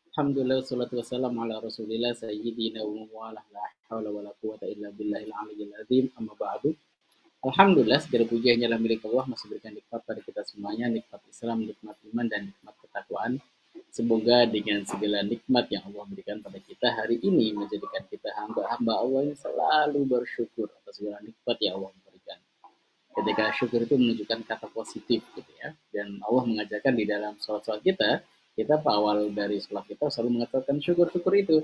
Alhamdulillah, salatu wassalamu ala rasulillah sayyidina wa mawala la hawla wa la quwata illa billahil aliyyil azim amma ba'du. Alhamdulillah, segala puji hanyalah milik Allah, masih berikan nikmat pada kita semuanya, nikmat Islam, nikmat iman, dan nikmat ketakwaan. Semoga dengan segala nikmat yang Allah berikan pada kita hari ini menjadikan kita hamba-hamba Allah yang selalu bersyukur atas segala nikmat yang Allah berikan. Ketika syukur itu menunjukkan kata positif gitu ya. Dan Allah mengajarkan di dalam sholat-sholat kita awal dari sholat kita selalu mengatakan syukur-syukur itu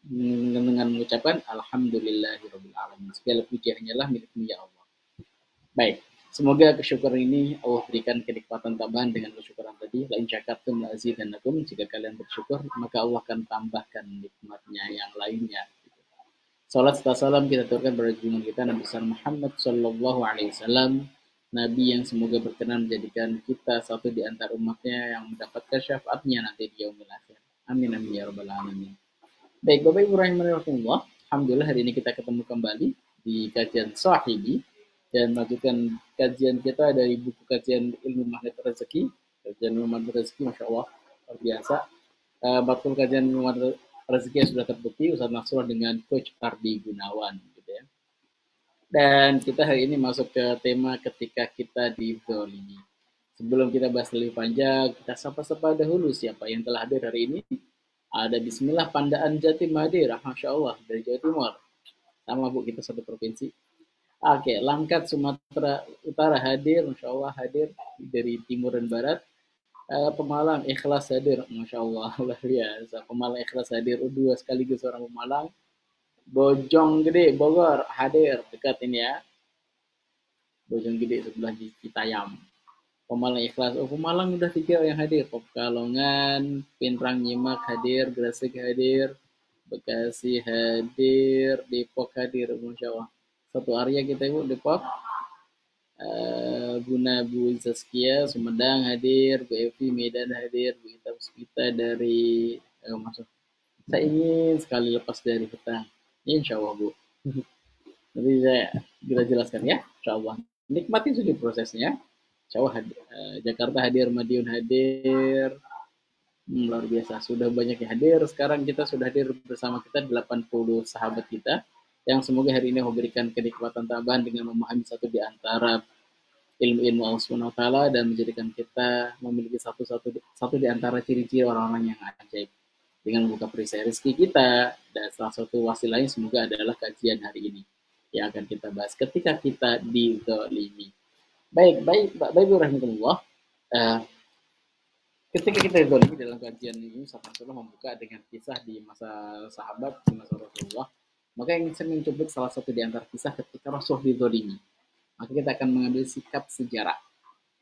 dengan mengucapkan Alhamdulillahirabbil alamin. Segala puji hanyalah milikmu ya Allah. Baik, semoga kesyukuran ini Allah berikan kenikmatan tambahan dengan kesyukuran tadi. Lain syakartum la azidannakum. Jika kalian bersyukur, maka Allah akan tambahkan nikmatnya yang lainnya. Salat serta salam kita turunkan pada junjungan kita Nabi besar Muhammad Sallallahu Alaihi Wasallam, Nabi yang semoga berkenan menjadikan kita satu di antara umatnya yang mendapatkan syafaatnya nanti di yaumil akhir. Amin amin ya rabbal alamin. Baik, Bapak Ibu rahimahullah, alhamdulillah hari ini kita ketemu kembali di kajian Sahibi dan melanjutkan kajian kita dari buku kajian Ilmu Magnet Rezeki. Kajian Ilmu Magnet Rezeki, Masya Allah, luar biasa. Bakul kajian Ilmu Magnet Rezeki yang sudah terbukti, Ustaz Nasrullah dengan Coach Ardi Gunawan. Gitu ya. Dan kita hari ini masuk ke tema ketika kita dizolimi. Sebelum kita bahas lebih panjang, kita sapa-sapa dahulu siapa yang telah hadir hari ini. Ada Bismillah Pandaan Jatim hadir, Masya Allah, dari Jawa Timur. Sama Bu, kita satu provinsi. Oke, Langkat Sumatera Utara hadir, Masya Allah hadir dari Timur dan Barat. Pemalang Ikhlas hadir, Masya Allah, luar biasa. Pemalang Ikhlas hadir, dua sekaligus orang Pemalang. Bojonggede Bogor hadir, dekat ini ya. Bojonggede sebelah Citayam. Pemalang Ikhlas, oh Pemalang udah 3 yang hadir. Pekalongan, Pinrang Nyimak hadir, Gresik hadir, Bekasi hadir, Depok hadir, Masya Allah. Satu area kita Ibu, Depok. Guna Bu Zaskia, Sumedang hadir, Bu Evi Medan hadir, Bu Ita Puspita dari masuk. Saya ingin sekali lepas dari petang. Insya Allah Bu. Nanti saya kita jelaskan ya, Insya Allah. Nikmati saja prosesnya. Insya Allah hadir. Jakarta hadir, Madiun hadir. Luar biasa, sudah banyak yang hadir. Sekarang kita sudah hadir bersama kita 80 sahabat kita yang semoga hari ini memberikan kenikmatan tambahan dengan memahami satu di antara ilmu-ilmu Allah Subhanahu wa taala dan menjadikan kita memiliki satu di antara ciri-ciri orang-orang yang ajaib dengan membuka perisai rezeki kita. Dan salah satu wasilahnya semoga adalah kajian hari ini yang akan kita bahas ketika kita dizalimi. Baik rahmatullah. Ketika kita dizalimi dalam kajian ini, Rasulullah membuka dengan kisah di masa sahabat, di masa Rasulullah. Maka yang saya mencoba salah satu di antara kisah ketika Rasul dizalimi. Maka kita akan mengambil sikap sejarah.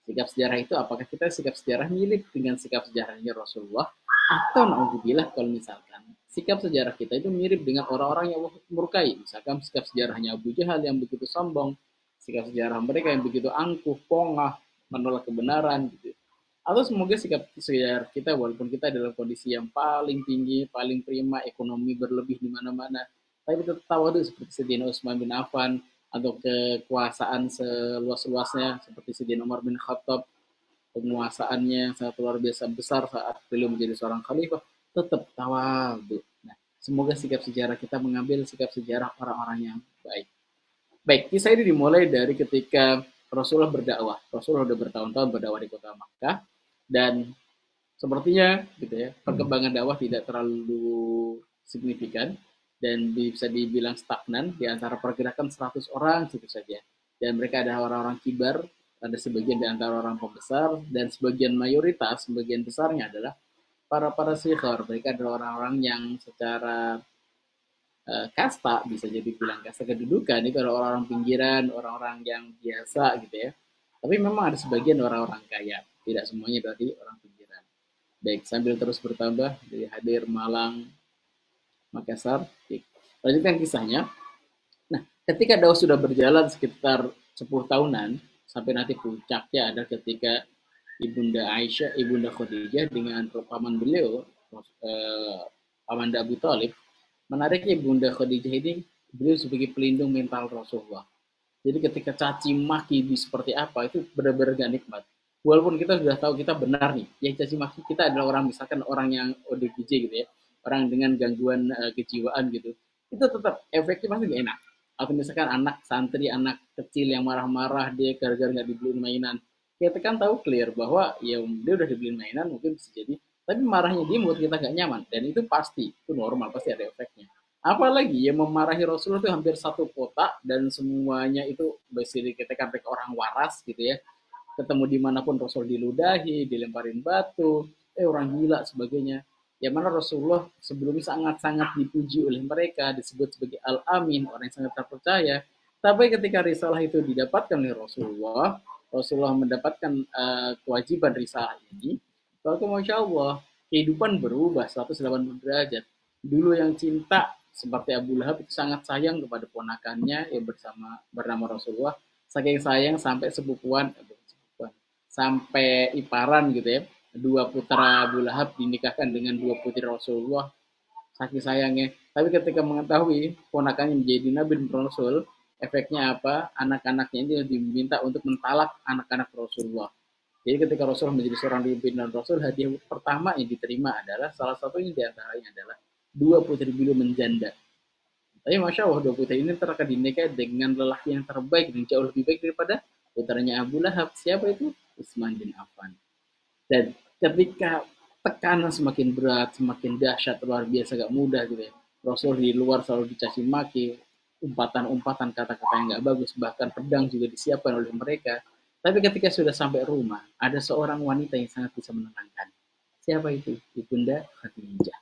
Sikap sejarah itu apakah kita sikap sejarah mirip dengan sikap sejarahnya Rasulullah atau na'udzubillah kalau misalkan sikap sejarah kita itu mirip dengan orang-orang yang murkai. Misalkan sikap sejarahnya Abu Jahal yang begitu sombong, sikap sejarah mereka yang begitu angkuh, pongah, menolak kebenaran gitu. Atau semoga sikap sejarah kita walaupun kita dalam kondisi yang paling tinggi, paling prima, ekonomi berlebih di mana-mana, tapi tetap tawadu seperti Sayyidina Utsman bin Affan atau kekuasaan seluas-luasnya seperti Sayyidina Umar bin Khattab, penguasaannya yang sangat luar biasa besar saat beliau menjadi seorang khalifah, tetap tawadu. Nah, semoga sikap sejarah kita mengambil sikap sejarah orang-orang yang baik. Baik, kisah ini dimulai dari ketika Rasulullah berdakwah. Rasulullah sudah bertahun-tahun berdakwah di kota Makkah dan sepertinya gitu ya, perkembangan dakwah tidak terlalu signifikan dan bisa dibilang stagnan di antara pergerakan 100 orang gitu saja. Dan mereka ada orang-orang kibar, ada sebagian di antara orang pembesar dan sebagian mayoritas, sebagian besarnya adalah para sikhar. Mereka adalah orang-orang yang secara kasta, bisa jadi bilang kasta kedudukan, itu adalah orang-orang pinggiran, orang-orang yang biasa gitu ya. Tapi memang ada sebagian orang-orang kaya, tidak semuanya berarti orang pinggiran. Baik, sambil terus bertambah dari hadir Malang, Makassar. Lanjutkan kisahnya. Nah, ketika dakwah sudah berjalan sekitar 10 tahunan, sampai nanti puncaknya ada ketika Ibunda Aisyah, Ibunda Khadijah dengan paman beliau, Amanda Abu Thalib, menariknya Ibunda Khadijah ini beliau sebagai pelindung mental Rasulullah. Jadi ketika caci maki di seperti apa itu benar-benar gak nikmat. Walaupun kita sudah tahu kita benar nih, yang caci maki kita adalah orang, misalkan orang yang ODGJ gitu ya, orang dengan gangguan kejiwaan gitu, itu tetap efeknya pasti gak enak. Atau misalkan anak santri, anak kecil yang marah-marah dia gara-gara nggak dibeliin mainan, kita kan tahu clear bahwa ya dia udah dibeliin mainan mungkin bisa jadi, tapi marahnya dia membuat kita gak nyaman, dan itu pasti, itu normal, pasti ada efeknya. Apalagi yang memarahi Rasulullah itu hampir satu kota dan semuanya itu basically kita kan mereka orang waras gitu ya, ketemu dimanapun Rasul diludahi, dilemparin batu, orang gila sebagainya. Yang mana Rasulullah sebelumnya sangat-sangat dipuji oleh mereka, disebut sebagai Al-Amin, orang yang sangat terpercaya. Tapi ketika risalah itu didapatkan oleh Rasulullah, Rasulullah mendapatkan kewajiban risalah ini, maka Masya Allah, kehidupan berubah 180 derajat. Dulu yang cinta seperti Abu Lahab itu sangat sayang kepada ponakannya yang bernama Rasulullah, saking sayang sampai sepupuan, sampai iparan gitu ya, dua putra Abu Lahab dinikahkan dengan dua putri Rasulullah, saking sayangnya. Tapi ketika mengetahui ponakannya menjadi Nabi dan Rasul, efeknya apa? Anak-anaknya ini diminta untuk mentalak anak-anak Rasulullah. Jadi ketika Rasul menjadi seorang pimpinan Rasul, hadiah pertama yang diterima adalah, salah satunya diantaranya adalah dua putri beliau menjanda. Tapi Masya Allah, dua putri ini terkadang dinikahi dengan lelaki yang terbaik dan jauh lebih baik daripada putranya Abu Lahab. Siapa itu? Utsman bin Affan. Dan ketika tekanan semakin berat, semakin dahsyat, luar biasa, gak mudah gitu ya. Rasul di luar selalu dicaci maki, umpatan-umpatan kata-kata yang gak bagus, bahkan pedang juga disiapkan oleh mereka. Tapi ketika sudah sampai rumah, ada seorang wanita yang sangat bisa menenangkan. Siapa itu? Ibunda Khadijah.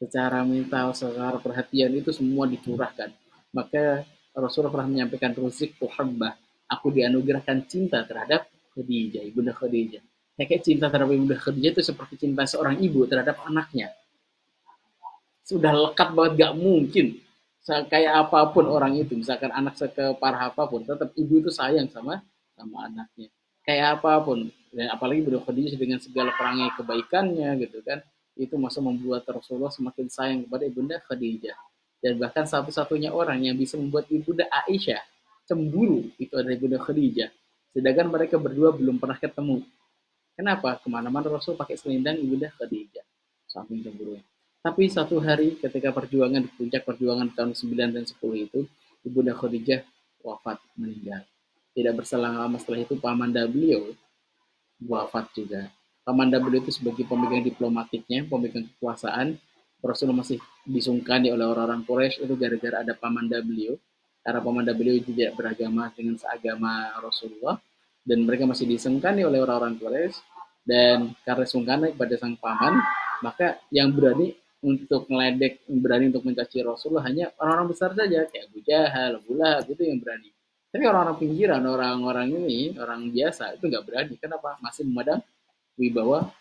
Secara mental, secara perhatian itu semua dicurahkan. Maka Rasulullah pernah menyampaikan ruzik tuhabbah, aku dianugerahkan cinta terhadap Khadijah, Ibunda Khadijah. Kayak cinta terhadap Ibunda Khadijah itu seperti cinta seorang ibu terhadap anaknya. Sudah lekat banget, gak mungkin. Kayak apapun orang itu, misalkan anak sekeparah apapun, tetap ibu itu sayang sama anaknya. Kayak apapun. Dan apalagi Ibunda Khadijah dengan segala perangai kebaikannya gitu kan, itu masa membuat Rasulullah semakin sayang kepada Ibunda Khadijah. Dan bahkan satu-satunya orang yang bisa membuat Ibunda Aisyah cemburu itu adalah Ibunda Khadijah. Sedangkan mereka berdua belum pernah ketemu. Kenapa? Kemana-mana Rasul pakai selendang Ibunda Khadijah. Saking cemburunya. Tapi satu hari ketika perjuangan di puncak perjuangan tahun 9 dan 10 itu, Ibunda Khadijah wafat, meninggal. Tidak berselang lama setelah itu pamanda beliau wafat juga. Pamanda beliau itu sebagai pemegang diplomatiknya, pemegang kekuasaan. Rasulullah masih disungkani oleh orang-orang Quraisy itu gara-gara ada pamanda beliau. Karena pamanda beliau tidak beragama dengan seagama Rasulullah, dan mereka masih disungkani oleh orang-orang Quraisy. Dan karena sungkana kepada sang paman, maka yang berani untuk meledek, berani untuk mencaci Rasulullah hanya orang-orang besar saja, kayak Abu Jahal, Abu Lahab, itu yang berani. Tapi orang-orang pinggiran, orang-orang ini, orang biasa, itu nggak berani. Kenapa? Masih memandang wibawa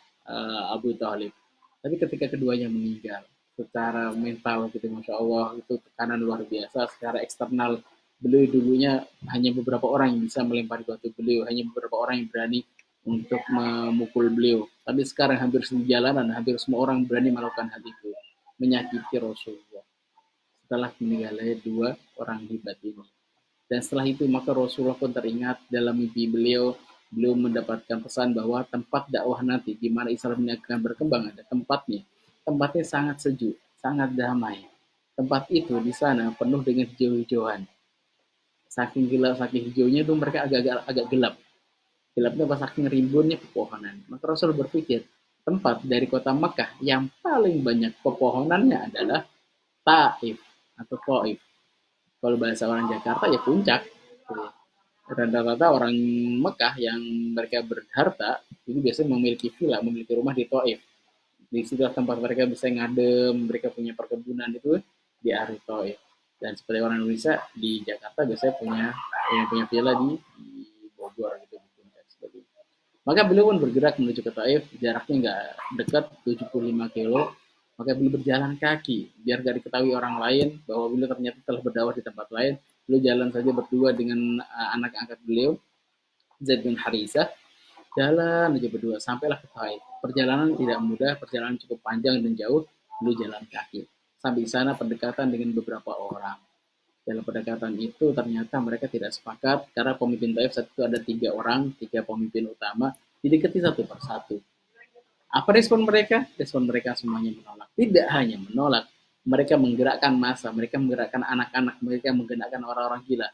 Abu Thalib. Tapi ketika keduanya meninggal, secara mental gitu, Masya Allah, itu tekanan luar biasa. Secara eksternal, beliau dulunya hanya beberapa orang yang bisa melempari batu beliau, hanya beberapa orang yang berani untuk memukul beliau. Tapi sekarang hampir di jalanan, hampir semua orang berani melakukan hal itu, menyakiti Rasulullah. Setelah meninggalnya dua orang hebat ini. Dan setelah itu maka Rasulullah pun teringat dalam mimpi beliau, beliau mendapatkan pesan bahwa tempat dakwah nanti di mana Islam ini akan berkembang ada tempatnya. Tempatnya sangat sejuk, sangat damai. Tempat itu di sana penuh dengan hijau-hijauan. Saking gelap, saking hijaunya itu mereka agak gelap. Gelapnya pas saking rimbunnya pepohonan. Maka Rasul berpikir, tempat dari kota Mekah yang paling banyak pepohonannya adalah Taif atau Taif. Kalau bahasa orang Jakarta ya puncak. Rata-rata orang Mekah yang mereka berharta itu biasanya memiliki villa, memiliki rumah di Taif. Di situ tempat mereka bisa ngadem, mereka punya perkebunan itu di area Taif. Dan seperti orang Indonesia di Jakarta biasanya punya villa di Bogor gitu, di puncak sebagainya. Maka beliau pun bergerak menuju ke Taif, jaraknya nggak dekat, 75 kilo. Maka beliau berjalan kaki, biar gak diketahui orang lain bahwa beliau ternyata telah berdakwah di tempat lain. Beliau jalan saja berdua dengan anak angkat beliau, Zaid bin Harisah. Jalan aja berdua, sampailah ke Taif. Perjalanan tidak mudah, perjalanan cukup panjang dan jauh, beliau jalan kaki. Sampai di sana pendekatan dengan beberapa orang. Dalam pendekatan itu ternyata mereka tidak sepakat karena pemimpin Taif saat itu ada 3 orang, 3 pemimpin utama, didekati satu persatu. Apa respon mereka? Respon mereka semuanya menolak. Tidak hanya menolak, mereka menggerakkan massa, mereka menggerakkan anak-anak, mereka menggerakkan orang-orang gila.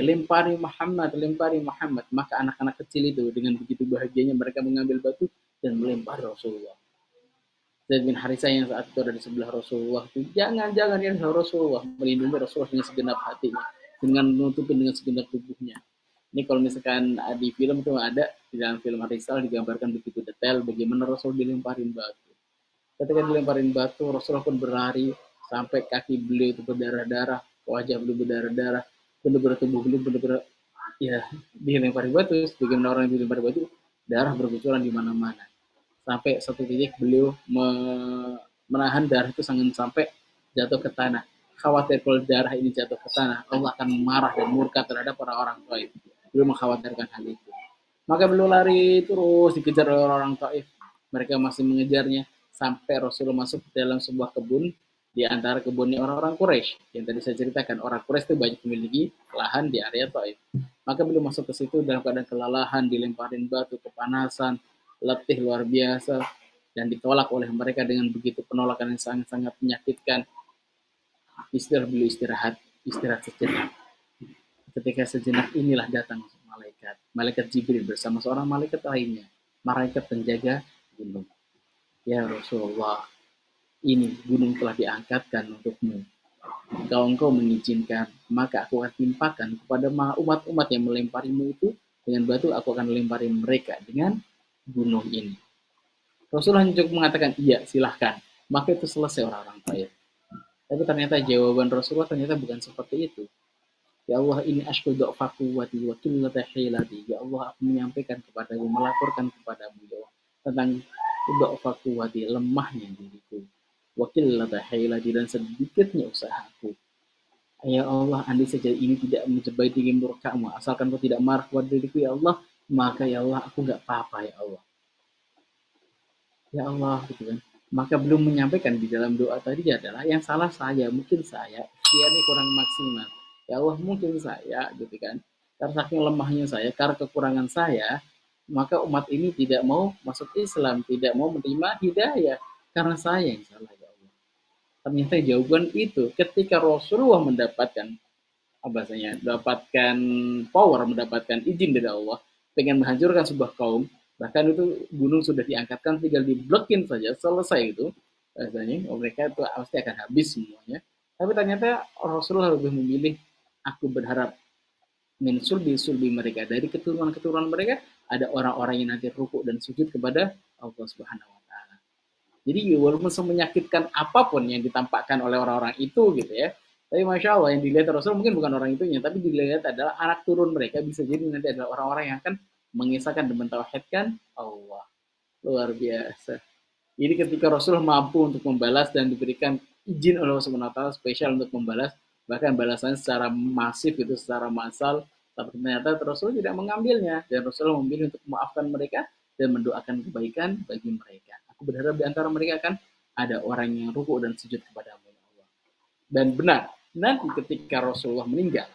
Lempari Muhammad, lempari Muhammad. Maka anak-anak kecil itu dengan begitu bahagianya mereka mengambil batu dan melempari Rasulullah. Zaid bin Harisah yang saat itu ada di sebelah Rasulullah itu, jangan ya Rasulullah, melindungi Rasulullah dengan segenap hatinya, dengan menutupin dengan segenap tubuhnya. Ini kalau misalkan di film itu ada, di dalam film Arisal digambarkan begitu detail bagaimana Rasul dilemparin batu. Ketika dilemparin batu, Rasulullah pun berlari sampai kaki beliau itu berdarah-darah, wajah beliau berdarah-darah, benar-benar tubuh beliau benar-benar ya dilemparin batu, bagaimana orang yang dilempari batu, darah bergucuran di mana-mana. Sampai satu titik beliau menahan darah itu sampai jatuh ke tanah. Khawatir kalau darah ini jatuh ke tanah, Allah akan marah dan murka terhadap orang-orang Taif. Beliau mengkhawatirkan hal itu. Maka beliau lari terus dikejar oleh orang Taif. Mereka masih mengejarnya sampai Rasulullah masuk ke dalam sebuah kebun di antara kebunnya orang-orang Quraisy. Yang tadi saya ceritakan, orang Quraisy itu banyak memiliki lahan di area Taif. Maka beliau masuk ke situ dalam keadaan kelelahan, dilemparin batu, kepanasan, letih luar biasa, dan ditolak oleh mereka dengan begitu penolakan yang sangat-sangat menyakitkan. Beliau istirahat sejenak. Ketika sejenak inilah datang malaikat Jibril bersama seorang malaikat lainnya, malaikat penjaga gunung. Ya Rasulullah, ini gunung telah diangkatkan untukmu. Kalau engkau mengizinkan, maka aku akan timpakan kepada umat-umat yang melemparimu itu dengan batu, aku akan lempari mereka dengan gunung ini. Rasulullah hanya cukup mengatakan, iya silahkan. Maka itu selesai orang-orang Taif. Tapi ternyata jawaban Rasulullah ternyata bukan seperti itu. Ya Allah, ini ashku do'fa quwwati wa qillata hilati. Ya Allah, aku menyampaikan kepadamu, melaporkan kepadamu ya Allah, tentang do'fa quwwati, lemahnya diriku. Wa qillata hilati, dan sedikitnya usahaku. Ya Allah, andai saja ini tidak mencapai tinggi murkamu, asalkan kau tidak marah kepada diriku ya Allah, maka ya Allah, aku nggak apa-apa ya Allah. Ya Allah, gitu kan. Maka belum menyampaikan di dalam doa tadi adalah yang salah saya, mungkin saya ikhtiarnya kurang maksimal. Ya Allah, mungkin saya, gitu kan. Karena saking lemahnya saya, karena kekurangan saya, maka umat ini tidak mau masuk Islam, tidak mau menerima hidayah karena saya yang salah ya Allah. Ternyata jawaban itu ketika Rasulullah mendapatkan mendapatkan power, mendapatkan izin dari Allah, pengen menghancurkan sebuah kaum, bahkan itu gunung sudah diangkatkan, tinggal diblokin saja, selesai itu, rasanya mereka itu pasti akan habis semuanya. Tapi ternyata Rasulullah lebih memilih, aku berharap min sulbi mereka, dari keturunan mereka ada orang-orang yang nanti rukuk dan sujud kepada Allah Subhanahu wa taala. Jadi walaupun semenyakitkan apapun yang ditampakkan oleh orang-orang itu gitu ya, tapi Masya Allah yang dilihat Rasul mungkin bukan orang itunya, tapi dilihat adalah anak turun mereka, bisa jadi nanti adalah orang-orang yang akan mengisahkan dan mentauhidkan Allah. Luar biasa. Jadi ketika Rasul mampu untuk membalas dan diberikan izin oleh Allah SWT spesial untuk membalas, bahkan balasannya secara masif itu, secara massal, tapi ternyata Rasul tidak mengambilnya, dan Rasul memilih untuk memaafkan mereka dan mendoakan kebaikan bagi mereka. Aku berharap di antara mereka akan ada orang yang rukuk dan sujud kepada Allah. Dan benar, nanti ketika Rasulullah meninggal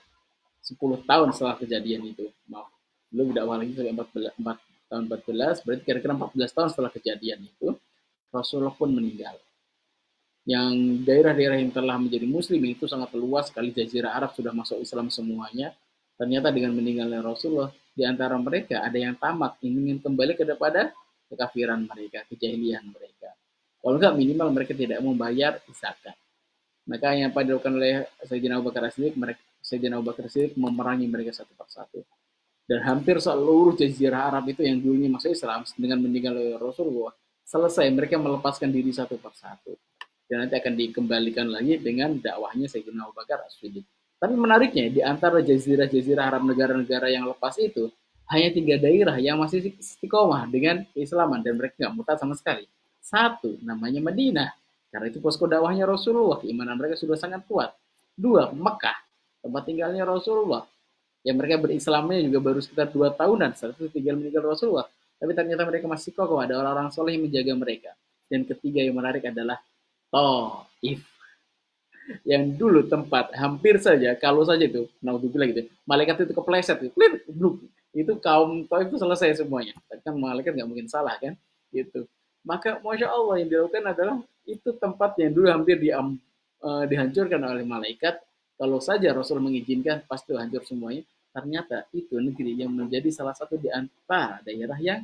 10 tahun setelah kejadian itu, maaf, belum dakwah lagi sampai 4 tahun 14, berarti kira-kira 14 tahun setelah kejadian itu, Rasulullah pun meninggal. Yang daerah-daerah yang telah menjadi muslim itu sangat luas sekali, jazirah Arab sudah masuk Islam semuanya. Ternyata dengan meninggalnya Rasulullah, di antara mereka ada yang tamak, ingin kembali kepada kekafiran mereka, kejahilian mereka. Kalau enggak, minimal mereka tidak membayar zakat. Maka yang pada dilakukan oleh Sayyidina Abu Bakar As-Siddiq memerangi mereka satu persatu. Dan hampir seluruh jazirah Arab itu yang dulunya masuk Islam, dengan meninggalnya Rasulullah, selesai mereka melepaskan diri satu persatu. Dan nanti akan dikembalikan lagi dengan dakwahnya Sayyidina Abu Bakar As-Siddiq. Tapi menariknya, di antara jazirah-jazirah Arab, negara-negara yang lepas itu, hanya 3 daerah yang masih istiqomah dengan keislaman, dan mereka nggak murtad sama sekali. Satu, namanya Madinah, karena itu posko dakwahnya Rasulullah, keimanan mereka sudah sangat kuat. 2, Mekah, tempat tinggalnya Rasulullah, yang mereka berislamnya juga baru sekitar 2 tahunan, setelah itu tinggal meninggal Rasulullah. Tapi ternyata mereka masih kokoh, ada orang-orang soleh yang menjaga mereka. Dan ketiga yang menarik adalah Taif. yang dulu tempat hampir saja kalau saja itu naudzubillah gitu malaikat itu kepleset gitu, itu kaum Taif itu selesai semuanya. Tapi kan malaikat nggak mungkin salah kan gitu. Maka masya Allah yang dilakukan adalah itu tempat yang dulu hampir dihancurkan oleh malaikat. Kalau saja Rasul mengizinkan pasti hancur semuanya. Ternyata itu negeri yang menjadi salah satu di antara daerah yang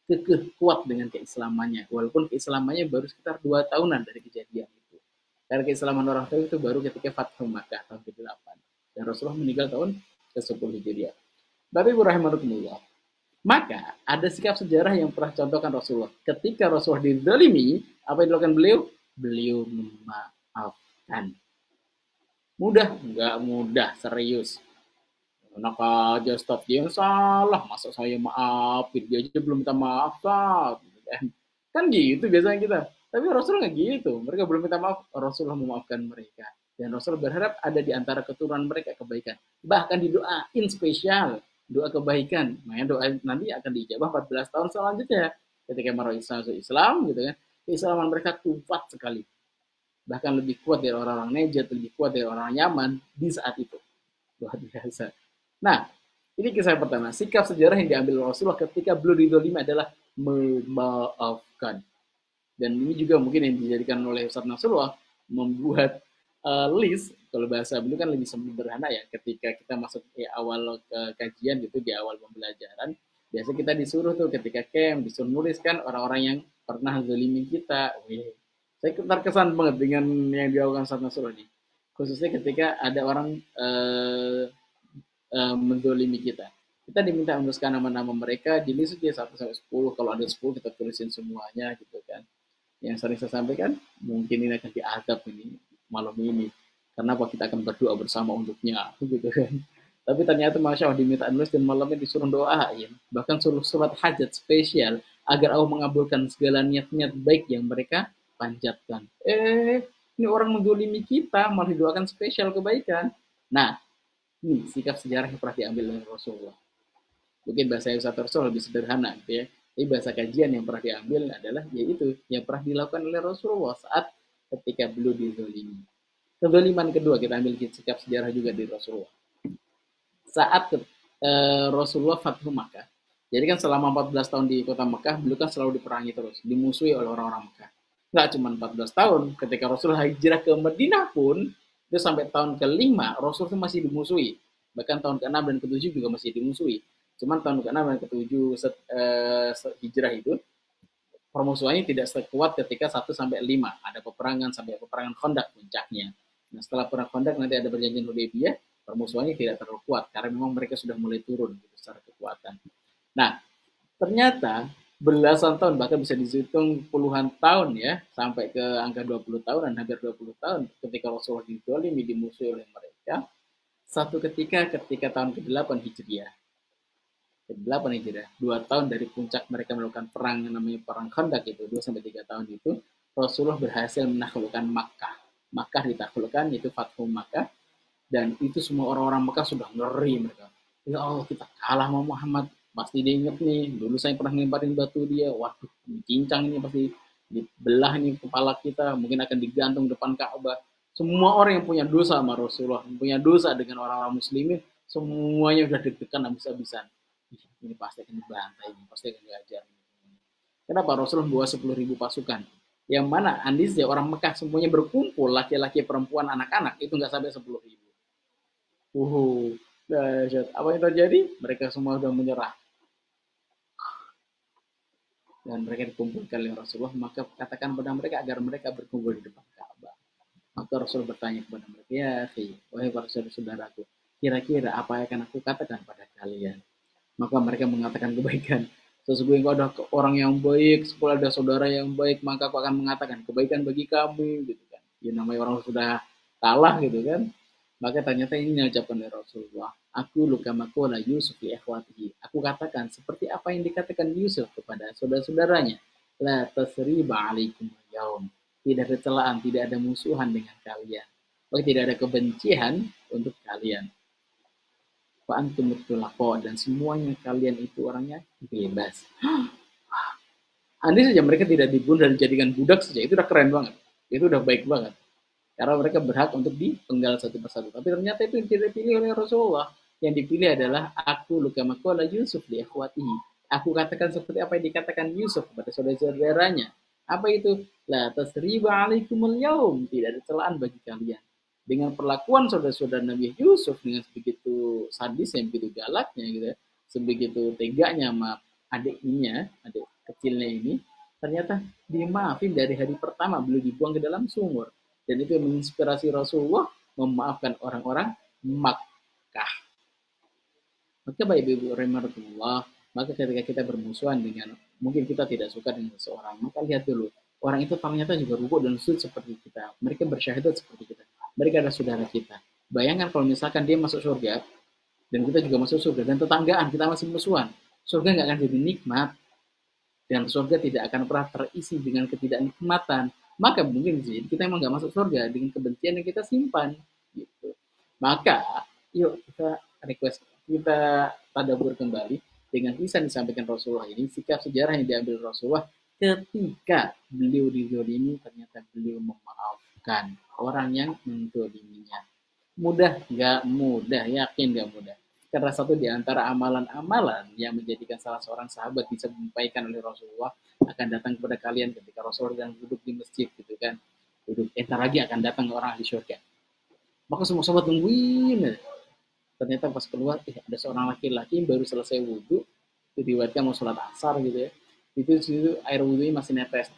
kekeh kuat dengan keislamannya. Walaupun keislamannya baru sekitar 2 tahunan dari kejadian itu. Karena keislaman orang Taif itu baru ketika Fathu Makkah tahun ke-8. Dan Rasulullah meninggal tahun ke-10 Hijriah. Bapak Ibu rahimakumullah. Maka ada sikap sejarah yang pernah contohkan Rasulullah. Ketika Rasulullah dizalimi, apa yang dilakukan beliau? Beliau memaafkan. Mudah? Enggak mudah, serius. Enak aja, stop dia yang salah. Masa saya maafin, dia aja belum minta maaf, kan gitu biasanya kita. Tapi Rasulullah nggak gitu. Mereka belum minta maaf, Rasulullah memaafkan mereka. Dan Rasul berharap ada di antara keturunan mereka kebaikan. Bahkan didoain spesial doa kebaikan. Makanya doa nanti akan diijabah 14 tahun selanjutnya. Ketika mereka Islam gitu kan. Keislaman mereka kuat sekali. Bahkan lebih kuat dari orang-orang Najd, lebih kuat dari orang Yaman di saat itu. Luar biasa. Nah, ini kisah pertama. Sikap sejarah yang diambil Rasulullah ketika beliau dizalimi adalah memaafkan. Dan ini juga mungkin yang dijadikan oleh Ustaz Nasrullah membuat list, kalau bahasa beliau kan lebih sederhana ya, ketika kita masuk awal ke kajian gitu, di awal pembelajaran, biasa kita disuruh tuh ketika camp, disuruh nuliskan orang-orang yang pernah zalimi kita. Saya terkesan banget dengan yang dilakukan Ustaz Nasrullah ini. Khususnya ketika ada orang menzalimi kita. Kita diminta menuliskan nama-nama mereka, jenis dia 1-10, kalau ada 10 kita tulisin semuanya gitu kan. Yang sering saya sampaikan, mungkin ini akan diadab ini malam ini. Kenapa kita akan berdoa bersama untuknya, gitu kan. Tapi ternyata Masya Allah diminta nulis dan malamnya disuruh doain. Bahkan suruh surat hajat spesial agar Allah mengabulkan segala niat-niat baik yang mereka panjatkan. Ini orang menzalimi kita, malah didoakan spesial kebaikan. Nah, ini sikap sejarah yang pernah diambil oleh Rasulullah. Mungkin bahasa Ustaz Rasul lebih sederhana gitu ya. Tapi bahasa kajian yang pernah diambil adalah yaitu yang pernah dilakukan oleh Rasulullah saat ketika beliau dizalimi. Kezaliman kedua kita ambil sikap sejarah juga dari Rasulullah. Saat Rasulullah Fathu Makkah. Jadi kan selama 14 tahun di kota Makkah, beliau kan selalu diperangi terus, dimusuhi oleh orang-orang Makkah. Nggak cuma 14 tahun, ketika Rasulullah hijrah ke Madinah pun, itu sampai tahun ke-5, Rasul itu masih dimusuhi. Bahkan tahun ke-6 dan ke-7 juga masih dimusuhi. Cuman tahun ke-6 dan ke-7 hijrah itu, permusuhannya tidak sekuat ketika 1-5. Ada peperangan sampai peperangan Khandaq puncaknya. Nah setelah perang Khandaq nanti ada perjanjian Hudaybiyah, permusuhannya tidak terlalu kuat, karena memang mereka sudah mulai turun gitu, secara kekuatan. Nah, ternyata belasan tahun, bahkan bisa dihitung puluhan tahun ya, sampai ke angka 20 tahun dan hampir 20 tahun ketika Rasulullah dizalimi, dimusuhi oleh mereka. Satu ketika tahun ke-8 Hijriah. Ke-8 Hijriah, 2 tahun dari puncak mereka melakukan perang yang namanya perang Khandaq itu, 2-3 tahun itu, Rasulullah berhasil menaklukkan Makkah. Makkah ditaklukkan, itu Fathu Makkah, dan itu semua orang-orang Makkah sudah ngeri mereka. Ya Allah, kita kalah sama Muhammad. Pasti dia inget nih, dulu saya pernah ngelemparin batu dia, waduh, cincang ini pasti dibelah nih kepala kita, mungkin akan digantung depan Ka'bah. Semua orang yang punya dosa sama Rasulullah, yang punya dosa dengan orang-orang muslimin, semuanya udah deg-degan habis-habisan. Ini pasti akan dibantai, ini pasti akan diajar. Kenapa? Rasulullah membawa 10.000 pasukan. Yang mana Andis ya orang Mekah semuanya berkumpul, laki-laki, perempuan, anak-anak, itu nggak sampai 10.000. Dahsyat. Apa yang terjadi? Mereka semua sudah menyerah. Dan mereka dikumpulkan oleh Rasulullah, maka katakan kepada mereka agar mereka berkumpul di depan Ka'bah. Maka Rasul bertanya kepada mereka, ya wahai para saudaraku, kira-kira apa yang akan aku katakan pada kalian? Maka mereka mengatakan kebaikan. Sesungguhnya engkau ada orang yang baik, sekolah ada saudara yang baik, maka aku akan mengatakan kebaikan bagi kami, gitu kan. Ya namanya orang sudah kalah gitu kan. Maka ternyata ini diucapkan oleh Rasulullah. Aku lukamakola Yusuf li ikhwatihi. Aku katakan seperti apa yang dikatakan Yusuf kepada saudara-saudaranya. La tasriba alaikum yaum. Tidak ada celaan, tidak ada musuhan dengan kalian. Tidak ada kebencian untuk kalian. Wa antum mutulaqo, dan semuanya kalian itu orangnya bebas. Andai saja mereka tidak dibunuh dan dijadikan budak saja, itu udah keren banget. Itu udah baik banget. Karena mereka berhak untuk dipenggal satu persatu. Tapi ternyata itu yang tidak dipilih oleh Rasulullah. Yang dipilih adalah aku kama qala Yusuf li ikhwatihi. Aku katakan seperti apa yang dikatakan Yusuf kepada saudara-saudaranya. Apa itu? La tasriba alaikumul yaum. Tidak ada celaan bagi kalian. Dengan perlakuan saudara-saudara Nabi Yusuf dengan begitu sadisnya, begitu galaknya gitu ya, sebegitu teganya sama adiknya, adik kecilnya ini, ternyata dimaafin dari hari pertama beliau dibuang ke dalam sumur. Dan itu yang menginspirasi Rasulullah memaafkan orang-orang Makkah. Maka Bapak Ibu rahimahullah, maka ketika kita bermusuhan dengan, mungkin kita tidak suka dengan seseorang, maka lihat dulu, orang itu ternyata juga rukuk dan sujud seperti kita. Mereka bersyahadat seperti kita. Mereka adalah saudara kita. Bayangkan kalau misalkan dia masuk surga, dan kita juga masuk surga, dan tetanggaan kita masih musuhan, surga nggak akan jadi nikmat, dan surga tidak akan pernah terisi dengan ketidaknikmatan. Maka mungkin sih kita emang nggak masuk surga dengan kebencian yang kita simpan. Gitu. Maka yuk kita request, kita tadabbur kembali dengan kisah yang disampaikan Rasulullah ini, sikap sejarah yang diambil Rasulullah ketika beliau dizolimi, ternyata beliau memaafkan orang yang menzoliminya. Mudah? Nggak mudah, yakin nggak mudah. Karena satu di antara amalan-amalan yang menjadikan salah seorang sahabat bisa disampaikan oleh Rasulullah akan datang kepada kalian ketika Rasulullah sedang duduk di masjid gitu kan. Duduk, entar lagi akan datang orang ahli surga. Maka semua sahabat nungguin. Ternyata pas keluar, ada seorang laki-laki yang baru selesai wudhu, itu diwakilkan mau sholat asar gitu ya. Itu air wudhunya masih tes,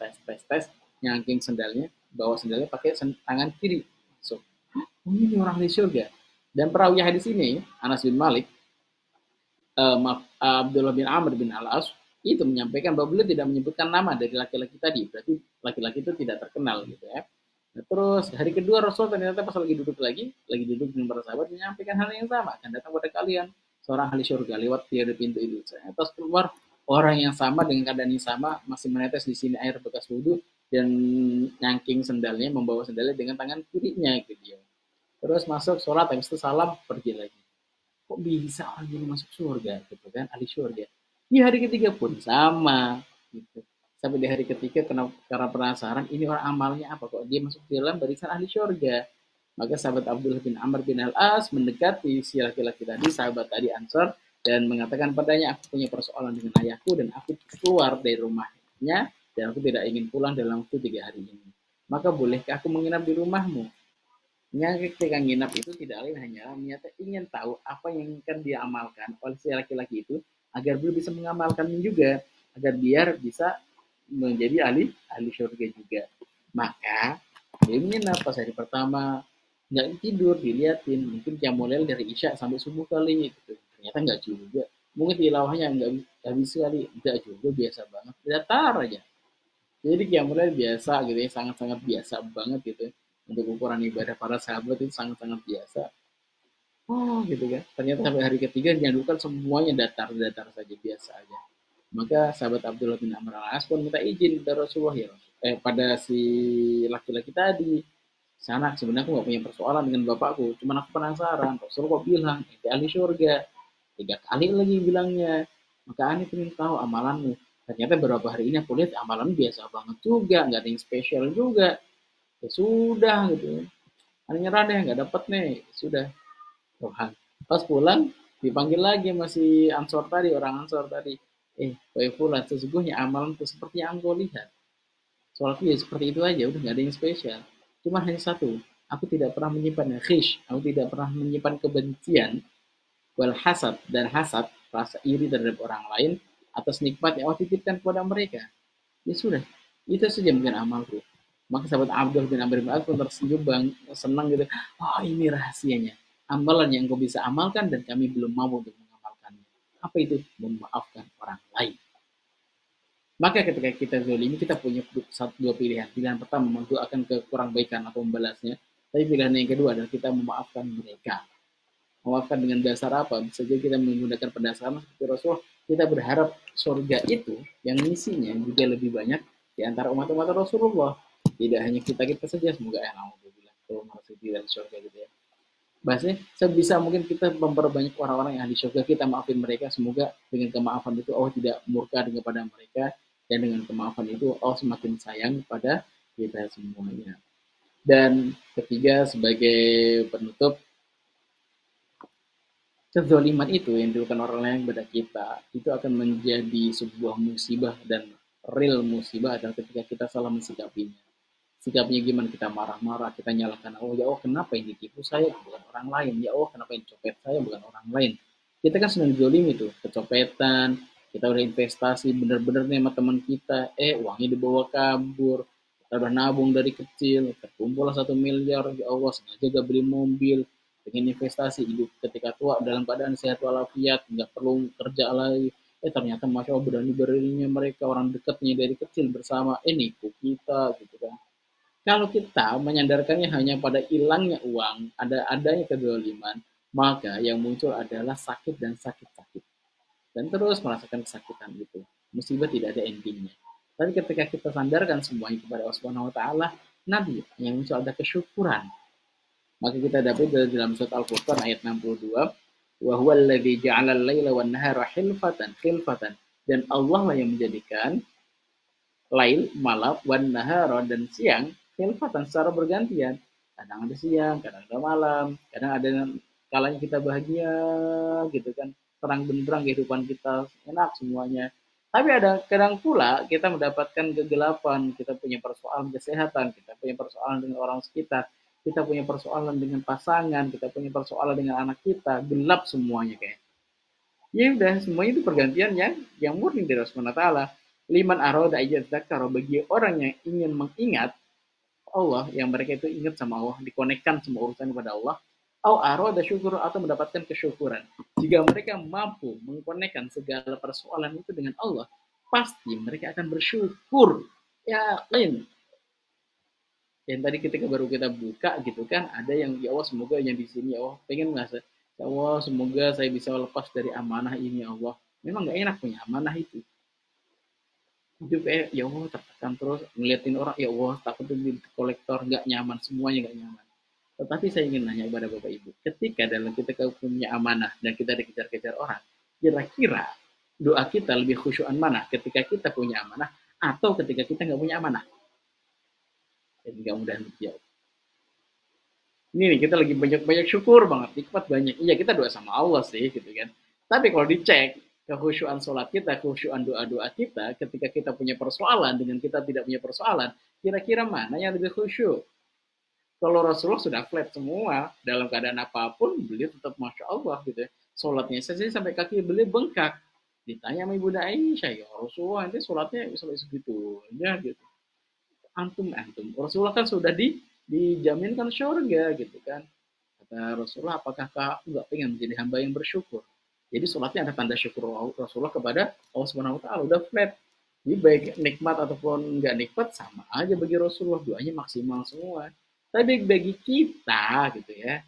nyangking sendalnya, bawa sendalnya pakai tangan kiri. So, ini orang ahli surga. Dan perawi hadis ini, Anas bin Malik, Abdullah bin Amr bin Al-As, itu menyampaikan bahwa beliau tidak menyebutkan nama dari laki-laki tadi. Berarti laki-laki itu tidak terkenal gitu ya. Nah, terus hari kedua Rasul ternyata pas lagi duduk dengan para sahabat, menyampaikan hal yang sama. Akan datang pada kalian seorang ahli surga lewat dari pintu itu. Terus keluar orang yang sama dengan keadaan yang sama, masih menetes di sini air bekas wudhu, dan nyangking sendalnya, membawa sendalnya dengan tangan kirinya gitu ya. Terus masuk sholat, habis itu salam, pergi lagi. Kok bisa orang ini masuk surga gitu kan, ahli surga. Di hari ketiga pun sama gitu. Sampai di hari ketiga karena penasaran ini orang amalnya apa kok dia masuk di dalam barisan ahli surga. Maka sahabat Abdullah bin Amr bin Al-As mendekati si laki-laki tadi, sahabat tadi Ansar, dan mengatakan padanya, aku punya persoalan dengan ayahku dan aku keluar dari rumahnya dan aku tidak ingin pulang dalam waktu 3 hari ini. Maka bolehkah aku menginap di rumahmu? Ketika nginap itu tidak lain hanyalah niatnya ingin tahu apa yang akan diamalkan oleh si laki-laki itu agar beliau bisa mengamalkannya juga, agar biar bisa menjadi ahli surga juga. Maka dia nginap pas hari pertama, nggak tidur, diliatin mungkin qiyamul dari isya sampai subuh kali gitu. Ternyata nggak juga, mungkin tilawahnya nggak habis kali, nggak juga, biasa banget, datar aja. Jadi qiyamul biasa gitu ya, sangat-sangat biasa banget gitu. Untuk ukuran ibadah para sahabat itu sangat-sangat biasa. Oh gitu kan. Ternyata sampai hari ketiga dianjurkan semuanya datar-datar saja, biasa aja. Maka sahabat Abdullah bin Amr al-As pun minta izin kepada Rasulullah ya, pada si laki-laki tadi. Sana sebenarnya aku gak punya persoalan dengan bapakku, cuman aku penasaran. Rasulullah kok bilang itu ahli surga. 3 kali lagi bilangnya. Maka Ani ingin tahu amalanmu. Ternyata beberapa hari ini aku lihat amalan biasa banget juga, nggak ada yang spesial juga. Ya sudah gitu, nyerah deh, nggak dapet nih, sudah. Tuhan, pas pulang dipanggil lagi masih Ansor tadi, orang Ansor tadi, wahai Fulan, sesungguhnya amalanku seperti yang engkau lihat, soalnya ya seperti itu aja, udah nggak ada yang spesial. Cuma hanya satu, aku tidak pernah menyimpan khish, aku tidak pernah menyimpan kebencian, wal hasad, dan hasad, rasa iri terhadap orang lain atas nikmat yang Allah titipkan kepada mereka. Ya sudah, itu saja mungkin amalku. Maka sahabat Abdul bin Amr bin As pun tersenyum, senang gitu. Oh, ini rahasianya. Amalan yang kau bisa amalkan dan kami belum mampu untuk mengamalkannya. Apa itu? Memaafkan orang lain. Maka ketika kita zolimi, kita punya dua pilihan. Pilihan pertama, mendoakan kekurang baikan atau membalasnya. Tapi pilihan yang kedua adalah kita memaafkan mereka. Memaafkan dengan dasar apa? Bisa jadi kita menggunakan pendasar seperti Rasulullah. Kita berharap surga itu yang misinya juga lebih banyak di antara umat-umat Rasulullah. Tidak hanya kita saja, semoga alhamdulillah kalau masuk di dalam surga gitu ya. Bahasanya sebisa mungkin kita memperbanyak orang-orang yang ahli surga, kita maafin mereka. Semoga dengan kemaafan itu Allah tidak murka kepada mereka, dan dengan kemaafan itu Allah semakin sayang pada kita semuanya. Dan ketiga, sebagai penutup, kezaliman itu yang dilakukan orang lain kepada kita itu akan menjadi sebuah musibah, dan real musibah adalah ketika kita salah mensikapinya. Sikapnya gimana? Kita marah-marah, kita nyalakan Allah, ya Allah kenapa yang ditipu saya bukan orang lain, ya Allah kenapa yang copet saya bukan orang lain. Kita kan sedang zolim itu, kecopetan, kita udah investasi bener-bener nih sama teman kita, uangnya dibawa kabur, kita udah nabung dari kecil, terkumpul 1 miliar, ya Allah sengaja gak beli mobil, pengen investasi hidup ketika tua dalam keadaan sehat walafiat, nggak perlu kerja lagi. Ternyata masya Allah berani-beraninya mereka orang dekatnya dari kecil bersama ini kita gitu kan. Kalau kita menyandarkannya hanya pada hilangnya uang, adanya kezaliman, maka yang muncul adalah sakit dan sakit-sakit. Dan terus merasakan kesakitan itu. Musibah tidak ada endingnya. Tapi ketika kita sandarkan semuanya kepada Allah Subhanahu wa taala, nanti yang muncul ada kesyukuran. Maka kita dapat dalam surat Al-Furqan ayat 62, wa huwal ladzi ja'ala al-laila wan nahara khilfatan. Dan Allah lah yang menjadikan lail malam wan nahara dan siang khilfatan secara bergantian. Kadang ada siang, kadang ada malam, kadang ada kalanya kita bahagia gitu kan, terang benderang kehidupan kita enak semuanya. Tapi ada kadang pula kita mendapatkan kegelapan, kita punya persoalan kesehatan, kita punya persoalan dengan orang sekitar, kita punya persoalan dengan pasangan, kita punya persoalan dengan anak kita, gelap semuanya kayak. Ya udah, semuanya itu pergantian yang murni dari Allah Taala. Liman aroda ayat zakar, bagi orang yang ingin mengingat Allah, yang mereka itu ingat sama Allah, dikonekkan semua urusan kepada Allah, au aroda syukur, atau mendapatkan kesyukuran. Jika mereka mampu mengkonekkan segala persoalan itu dengan Allah, pasti mereka akan bersyukur. Yakin. Yang tadi ketika baru kita buka gitu kan, ada yang ya Allah semoga yang di sini ya Allah pengen nggak, ya Allah semoga saya bisa lepas dari amanah ini ya Allah. Memang nggak enak punya amanah itu. Hidup kayak ya Allah tertekan terus ngeliatin orang, ya Allah takut jadi kolektor, nggak nyaman, semuanya nggak nyaman. Tetapi saya ingin nanya kepada Bapak Ibu, ketika dalam kita punya amanah dan kita dikejar-kejar orang, kira-kira doa kita lebih khusyuan mana? Ketika kita punya amanah atau ketika kita nggak punya amanah? Jadi nggak mudah dijawab. Ini nih kita lagi banyak syukur banget, nikmat banyak. Iya kita doa sama Allah sih gitu kan. Tapi kalau dicek kekhusyuan sholat kita, kekhusyuan doa-doa kita, ketika kita punya persoalan dengan kita tidak punya persoalan, kira-kira mana yang lebih khusyuk? Kalau Rasulullah sudah flat semua, dalam keadaan apapun, beliau tetap Masya Allah gitu ya. Sholatnya saya sampai kaki beliau bengkak. Ditanya sama Ibunda Aisyah, ya Rasulullah nanti sholatnya sampai segitu ya gitu. Antum. Rasulullah kan sudah dijaminkan surga gitu kan. Kata Rasulullah, apakah kau nggak pengen menjadi hamba yang bersyukur? Jadi sholatnya ada tanda syukur Rasulullah kepada Allah Subhanahu Wa Taala, udah flat. Jadi baik nikmat ataupun nggak nikmat sama aja bagi Rasulullah, doanya maksimal semua. Tapi bagi kita gitu ya,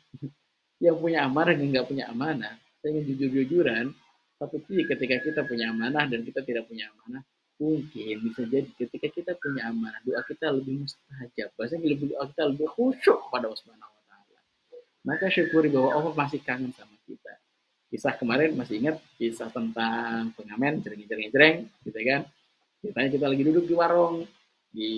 yang punya amanah dan nggak punya amanah, saya ingin jujur-jujuran, satu sih ketika kita punya amanah dan kita tidak punya amanah, mungkin bisa jadi ketika kita punya amanah, doa kita lebih mustajab. Bahasanya lebih doa kita lebih khusyuk pada Allah Subhanahu Wa Taala. Maka syukuri bahwa Allah masih kangen sama kita. Kisah kemarin masih ingat kisah tentang pengamen jreng gitu kan. Ceritanya kita lagi duduk di warung di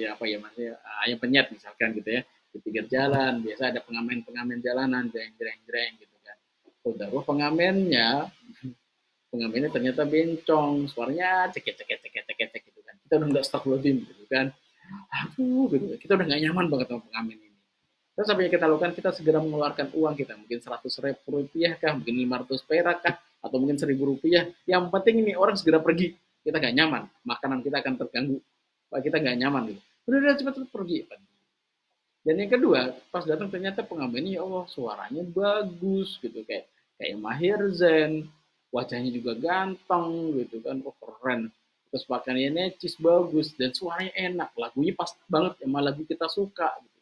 apa ya maksudnya ayam penyet misalkan gitu ya, di pinggir jalan biasa ada pengamen jalanan jreng gitu kan. Udah pengamennya ternyata bencong, suaranya ceket gitu kan. Kita udah nggak stop loading gitu kan. Aduh gitu. Kita udah nggak nyaman banget sama pengamen ini. Terus apa yang kita lakukan? Kita segera mengeluarkan uang kita, mungkin 100.000 rupiah kah, mungkin 500 perak kah, atau mungkin 1.000 rupiah. Yang penting ini orang segera pergi. Kita nggak nyaman, makanan kita akan terganggu. Pak kita nggak nyaman gitu. Udah cepat pergi. Dan yang kedua, pas datang ternyata pengamennya ya Allah suaranya bagus gitu, kayak Maher Zain, wajahnya juga ganteng gitu kan, keren. Terus pakaiannya necis bagus dan suaranya enak, lagunya pas banget sama lagu kita suka gitu.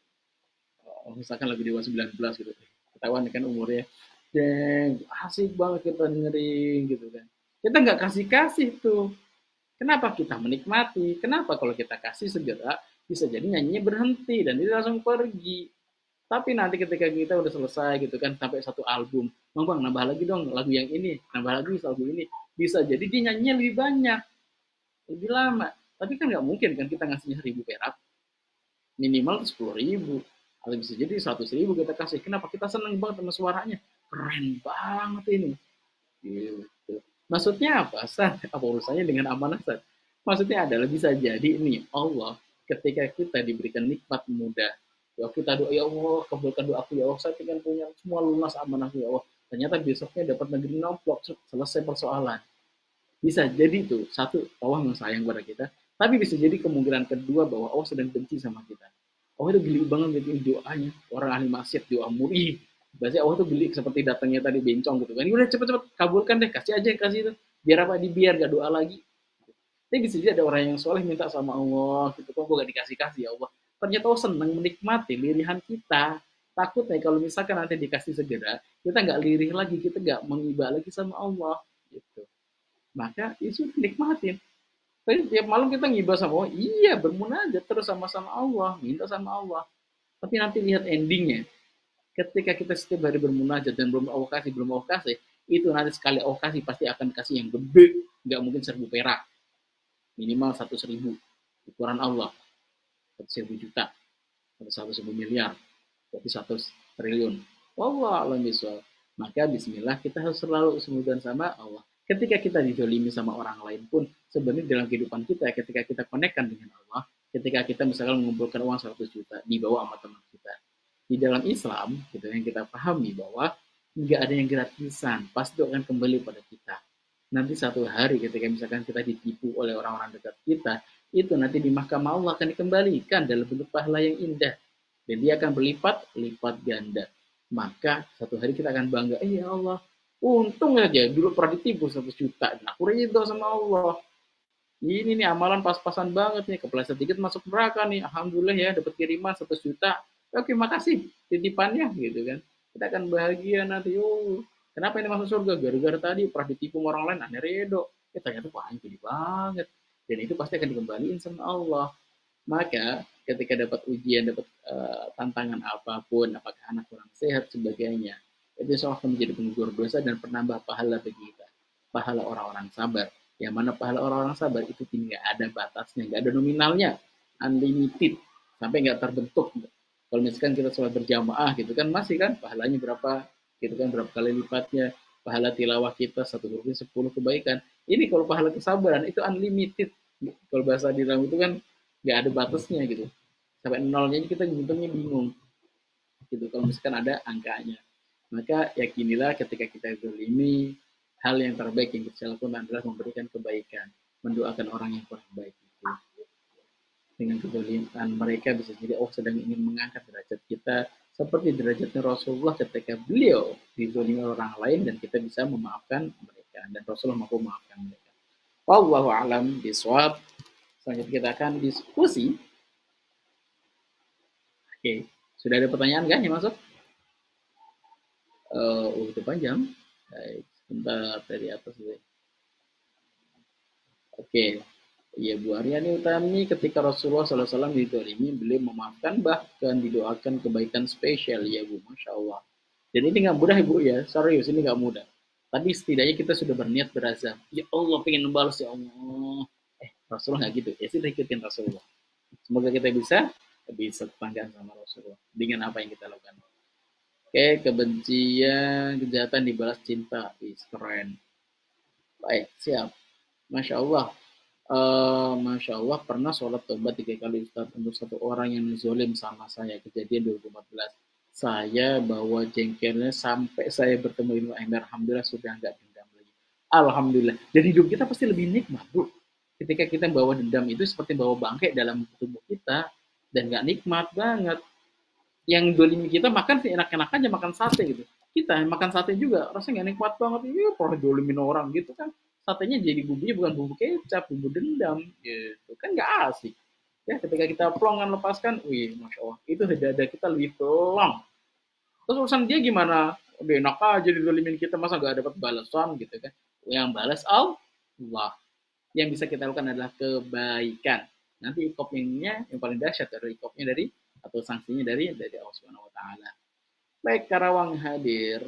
Misalkan lagu Dewa 19 gitu, ketahuan kan umurnya, dan asik banget kita dengerin gitu kan. Kita nggak kasih tuh. Kenapa kita menikmati? Kenapa kalau kita kasih segera bisa jadi nyanyinya berhenti dan dia langsung pergi. Tapi nanti ketika kita udah selesai gitu kan sampai satu album, bang nambah lagi dong lagu yang ini, nambah lagi lagu ini, bisa jadi dia nyanyinya lebih banyak, lebih lama. Tapi kan nggak mungkin kan kita ngasihnya 1.000 perak. minimal 10.000 atau bisa jadi 100.000 kita kasih. Kenapa? Kita seneng banget sama suaranya, keren banget ini gitu. Maksudnya apa? Sat? Apa urusannya dengan amanah, Sat? Maksudnya adalah bisa jadi nih Allah ketika kita diberikan nikmat mudah, ya kita doa, ya Allah kabulkan doaku ya Allah, saya ingin punya semua lunas amanahku ya Allah. Ternyata besoknya dapat negeri nomplok, selesai persoalan. Bisa jadi tuh, satu, Allah yang sayang pada kita, tapi bisa jadi kemungkinan kedua bahwa Allah sedang benci sama kita. Allah itu geli banget gitu doanya, orang ahli maksiat doa muri. Berarti Allah tuh geli seperti datangnya tadi bencong gitu kan. Udah cepet-cepet kabulkan deh, kasih aja kasih itu. Biar apa? Biar gak doa lagi. Tapi bisa jadi ada orang yang soleh minta sama Allah gitu, kok gue gak dikasih-kasih ya Allah. Ternyata Allah senang menikmati lirihan kita. Takutnya kalau misalkan nanti dikasih segera, kita nggak lirih lagi, kita nggak mengibah lagi sama Allah gitu. Maka itu nikmatin. Tapi tiap malam kita ngibah sama Allah, iya bermunajat terus sama-sama Allah, minta sama Allah. Tapi nanti lihat endingnya. Ketika kita setiap hari bermunajat dan belum Allah kasih, itu nanti sekali Allah kasih pasti akan kasih yang gede, nggak mungkin 1.000 perak, minimal 100.000 ukuran Allah, 1.000 juta, atau 1.000 miliar, berarti 100 triliun. Allah alam bisawab. Maka bismillah kita harus selalu semudah sama Allah. Ketika kita didolimi sama orang lain pun, sebenarnya dalam kehidupan kita, ketika kita konekkan dengan Allah, ketika kita misalkan mengumpulkan uang 100 juta, dibawa sama teman kita. Di dalam Islam, gitu, yang kita pahami bahwa nggak ada yang gratisan, pasti akan kembali pada kita. Nanti satu hari ketika misalkan kita ditipu oleh orang-orang dekat kita, itu nanti di mahkamah Allah akan dikembalikan dalam bentuk pahala yang indah. Dan dia akan berlipat-lipat ganda. Maka satu hari kita akan bangga, ya Allah, untung aja dulu pernah ditipu 100 juta. Nah, aku ridho sama Allah. Ini nih amalan pas-pasan banget nih, kepleset dikit masuk neraka nih. Alhamdulillah ya dapat kiriman 100 juta. Oke, makasih titipannya gitu kan. Kita akan bahagia nanti. Oh, kenapa ini masuk surga? Gara-gara tadi pernah ditipu orang lain, aneh redo. Ternyata wah ini banget. Dan itu pasti akan dikembaliin sama Allah. Maka ketika dapat ujian, dapat tantangan apapun, apakah anak kurang sehat, sebagainya, itu insya akan menjadi penggugur dosa dan penambah pahala bagi kita. Pahala orang-orang sabar. Yang mana pahala orang-orang sabar itu tidak ada batasnya, nggak ada nominalnya, unlimited, sampai nggak terbentuk. Kalau misalkan kita sholat berjamaah gitu kan, masih kan pahalanya berapa, gitu kan berapa kali lipatnya, pahala tilawah kita 1/10 kebaikan. Ini kalau pahala kesabaran itu unlimited. Kalau bahasa di dalam itu kan nggak ada batasnya gitu, sampai nolnya kita ngitungnya bingung gitu kalau misalkan ada angkanya. Maka yakinilah ketika kita zalimi, hal yang terbaik yang kita lakukan adalah memberikan kebaikan, mendoakan orang yang kurang baik itu. Dengan kezaliman mereka bisa jadi Allah sedang ingin mengangkat derajat kita seperti derajatnya Rasulullah ketika beliau dizalimi orang lain dan kita bisa memaafkan mereka dan Rasulullah mampu memaafkan mereka. Wallahu a'lam bishawab. Selanjutnya kita akan diskusi. Oke, sudah ada pertanyaan kan yang masuk? Udah panjang. Baik, sebentar dari atas dulu. Oke, ya Bu Aryani Utami ketika Rasulullah SAW didolimi, beliau memaafkan bahkan didoakan kebaikan spesial ya Bu, Masya Allah. Dan ini nggak mudah Bu ya, serius ini nggak mudah. Tapi setidaknya kita sudah berniat berazam. Ya Allah pengen membalas ya Allah. Rasulullah nggak gitu, ya sudah ikutin Rasulullah. Semoga kita bisa tetanggaan sama Rasulullah dengan apa yang kita lakukan. Oke, kebencian, kejahatan dibalas cinta. Keren. Baik, siap. Masya Allah. Masya Allah pernah sholat tobat 3 kali Ustaz untuk satu orang yang zolim sama saya. Kejadian 2014. Saya bawa jengkelnya sampai saya bertemu Ibnu Aimer. Alhamdulillah sudah nggak dendam lagi. Alhamdulillah. Dan hidup kita pasti lebih nikmat, Bu. Ketika kita bawa dendam itu seperti bawa bangkai dalam tubuh kita dan nggak nikmat banget. Yang dolimi kita makan sih enak-enak aja makan sate gitu. Kita makan sate juga rasanya nggak nikmat banget. Iya, pernah dolimin orang gitu kan. Satenya jadi bumbunya bukan bumbu kecap, bumbu dendam gitu. Kan nggak asik. Ya, ketika kita plongan lepaskan, wih, Masya Allah, itu dada kita lebih pelong. Terus urusan dia gimana? Udah enak aja didolimin kita, masa nggak dapat balasan gitu kan. Yang balas Allah. Yang bisa kita lakukan adalah kebaikan. Nanti ikopnya yang paling dahsyat dari ikopnya dari atau sanksinya dari Allah Subhanahu wa taala. Baik, Karawang hadir.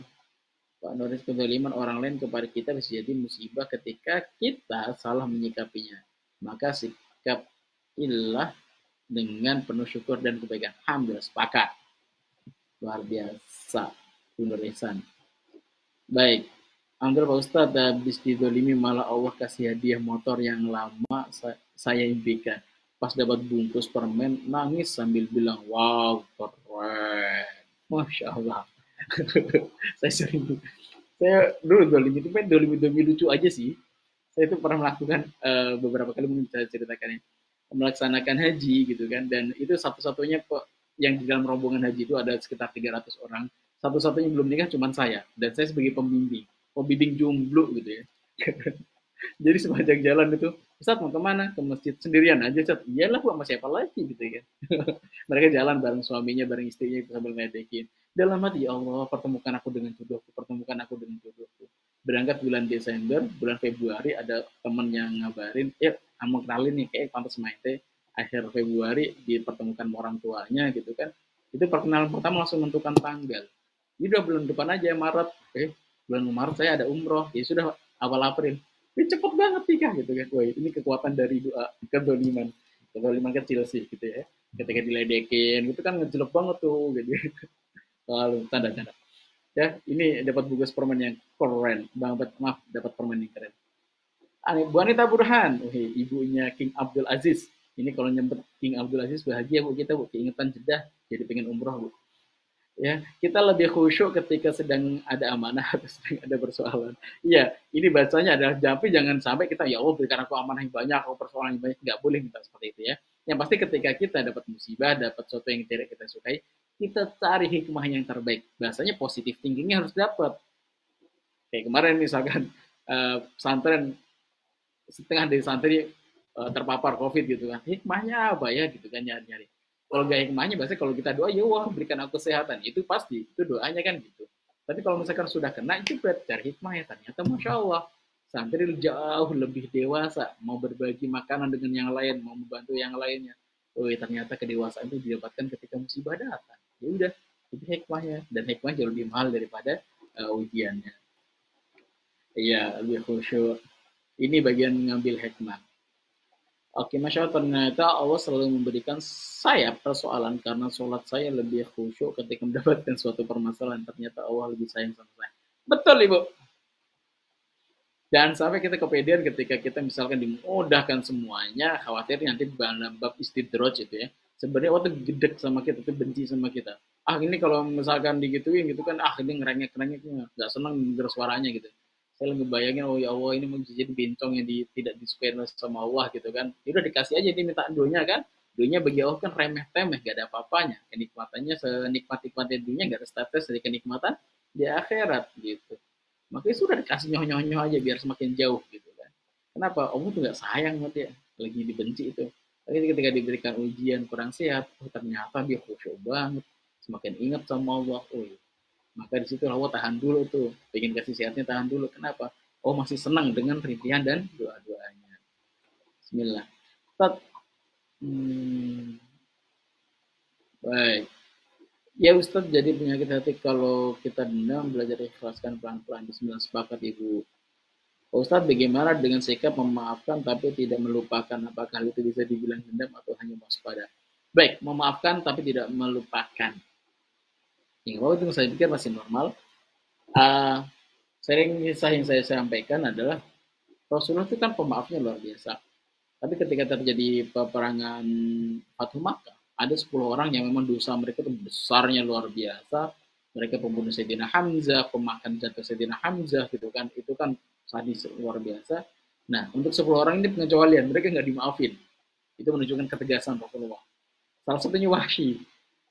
Pak Nuris, kezaliman orang lain kepada kita bisa jadi musibah ketika kita salah menyikapinya. Maka sikap ilah dengan penuh syukur dan kebaikan. Alhamdulillah, sepakat. Luar biasa. Nur Ihsan. Baik. Anggap Pak Ustadz habis didolimi malah Allah kasih hadiah motor yang lama saya impikan. Pas dapat bungkus permen, nangis sambil bilang, wow, keren. Masya Allah. Saya sering, saya dulu dolim itu kan dolim lucu aja sih. Saya itu pernah melakukan beberapa kali, mungkin bisa ceritakan ya, melaksanakan haji gitu kan, dan itu satu-satunya kok yang di dalam rombongan haji itu ada sekitar 300 orang, satu-satunya belum nikah cuma saya, dan saya sebagai pembimbing jomblo gitu ya. Jadi sepanjang jalan itu, Ustadz mau kemana? Ke masjid sendirian aja, Ustadz. Iyalah, sama siapa lagi gitu kan. Mereka jalan bareng suaminya, bareng istrinya sambil ngedekin. Dalam hati, ya Allah, pertemukan aku dengan jodohku, pertemukan aku dengan jodohku. Berangkat bulan Desember, bulan Februari ada temen yang ngabarin, kamu kenalin nih, kayak pantas main teh. Akhir Februari dipertemukan orang tuanya gitu kan. Itu perkenalan pertama langsung menentukan tanggal. Ini udah bulan depan aja, Maret. Bulan Maret saya ada umroh. Ya sudah, awal April. Ini cepet banget nikah gitu kan. Wah, ini kekuatan dari doa, kedoliman. Kedoliman kecil sih gitu ya. Ketika diledekin, itu kan ngejelek banget tuh gitu. Lalu tanda-tanda. Ya, ini dapat bungkus permen yang keren banget. Maaf, dapat permen yang keren. Bu Anita Burhan, ibunya King Abdul Aziz. Ini kalau nyebut King Abdul Aziz bahagia bu kita bu, keingetan Jeddah, jadi pengen umroh bu. Ya, kita lebih khusyuk ketika sedang ada amanah atau sedang ada persoalan. Iya, ini bacanya adalah tapi jangan sampai kita ya Allah berikan aku amanah yang banyak, aku persoalan yang banyak, nggak boleh minta seperti itu ya. Yang pasti ketika kita dapat musibah, dapat sesuatu yang tidak kita sukai, kita cari hikmah yang terbaik. Bahasanya positif thinkingnya harus dapat. Kayak kemarin misalkan pesantren setengah dari santri terpapar COVID gitu kan. Hikmahnya apa ya gitu kan nyari-nyari. Kalau gak hikmahnya biasanya kalau kita doa ya wah berikan aku kesehatan, itu pasti itu doanya kan gitu. Tapi kalau misalkan sudah kena itu berarti cari hikmahnya, ternyata masya Allah santri jauh lebih dewasa, mau berbagi makanan dengan yang lain, mau membantu yang lainnya. Oh ternyata kedewasaan itu didapatkan ketika musibah datang. Ya udah itu hikmahnya, dan hikmah jauh lebih mahal daripada ujiannya. Iya lebih khusyuk. Ini bagian mengambil hikmah. Oke, Masya Allah, ternyata Allah selalu memberikan saya persoalan karena sholat saya lebih khusyuk ketika mendapatkan suatu permasalahan. Ternyata Allah lebih sayang sama saya. Betul, Ibu. Jangan sampai kita kepedean ketika kita misalkan dimudahkan semuanya, khawatir nanti dalam bab istidroj itu ya. Sebenarnya Allah tuh gedek sama kita, tuh benci sama kita. Ini kalau misalkan digituin gitu kan, ini ngerengek-ngerengeknya, nggak senang denger suaranya gitu. Saya lagi bayangin, oh ya Allah ini mau jadi bencong yang tidak disukai sama Allah gitu kan. Ya udah dikasih aja dia minta dunia kan. Dunia bagi Allah kan remeh-temeh, gak ada apa-apanya. Kenikmatannya senikmat-nikmatnya dunia, gak ada status dari kenikmatan di akhirat gitu. Makanya sudah dikasih nyoh-nyoh aja biar semakin jauh gitu kan. Kenapa? Allah tuh gak sayang sama dia, lagi dibenci itu. Tapi ketika diberikan ujian kurang sehat, ternyata dia khusyuk banget, semakin ingat sama Allah. Maka di situ Allah tahan dulu tuh, pengen kasih sehatnya tahan dulu. Kenapa? Oh masih senang dengan rintihan dan doa-doanya. Bismillah. Baik. Ya Ustadz, jadi penyakit hati kalau kita dendam, belajar ikhlaskan pelan-pelan. Bismillah, sepakat Ibu. Ustadz, bagaimana dengan sikap memaafkan tapi tidak melupakan? Apakah itu bisa dibilang dendam atau hanya waspada? Baik, memaafkan tapi tidak melupakan. Yang itu saya pikir masih normal. Sering kisah yang saya sampaikan adalah Rasulullah itu kan pemaafnya luar biasa. Tapi ketika terjadi peperangan Fathu Makkah, ada 10 orang yang memang dosa mereka itu besarnya luar biasa. Mereka pembunuh Sayyidina Hamzah, pemakan jantung Sayyidina Hamzah gitu kan. Itu kan sadis luar biasa. Nah, untuk 10 orang ini pengecualian, mereka nggak dimaafin. Itu menunjukkan ketegasan Rasulullah. Salah satunya Wahsy.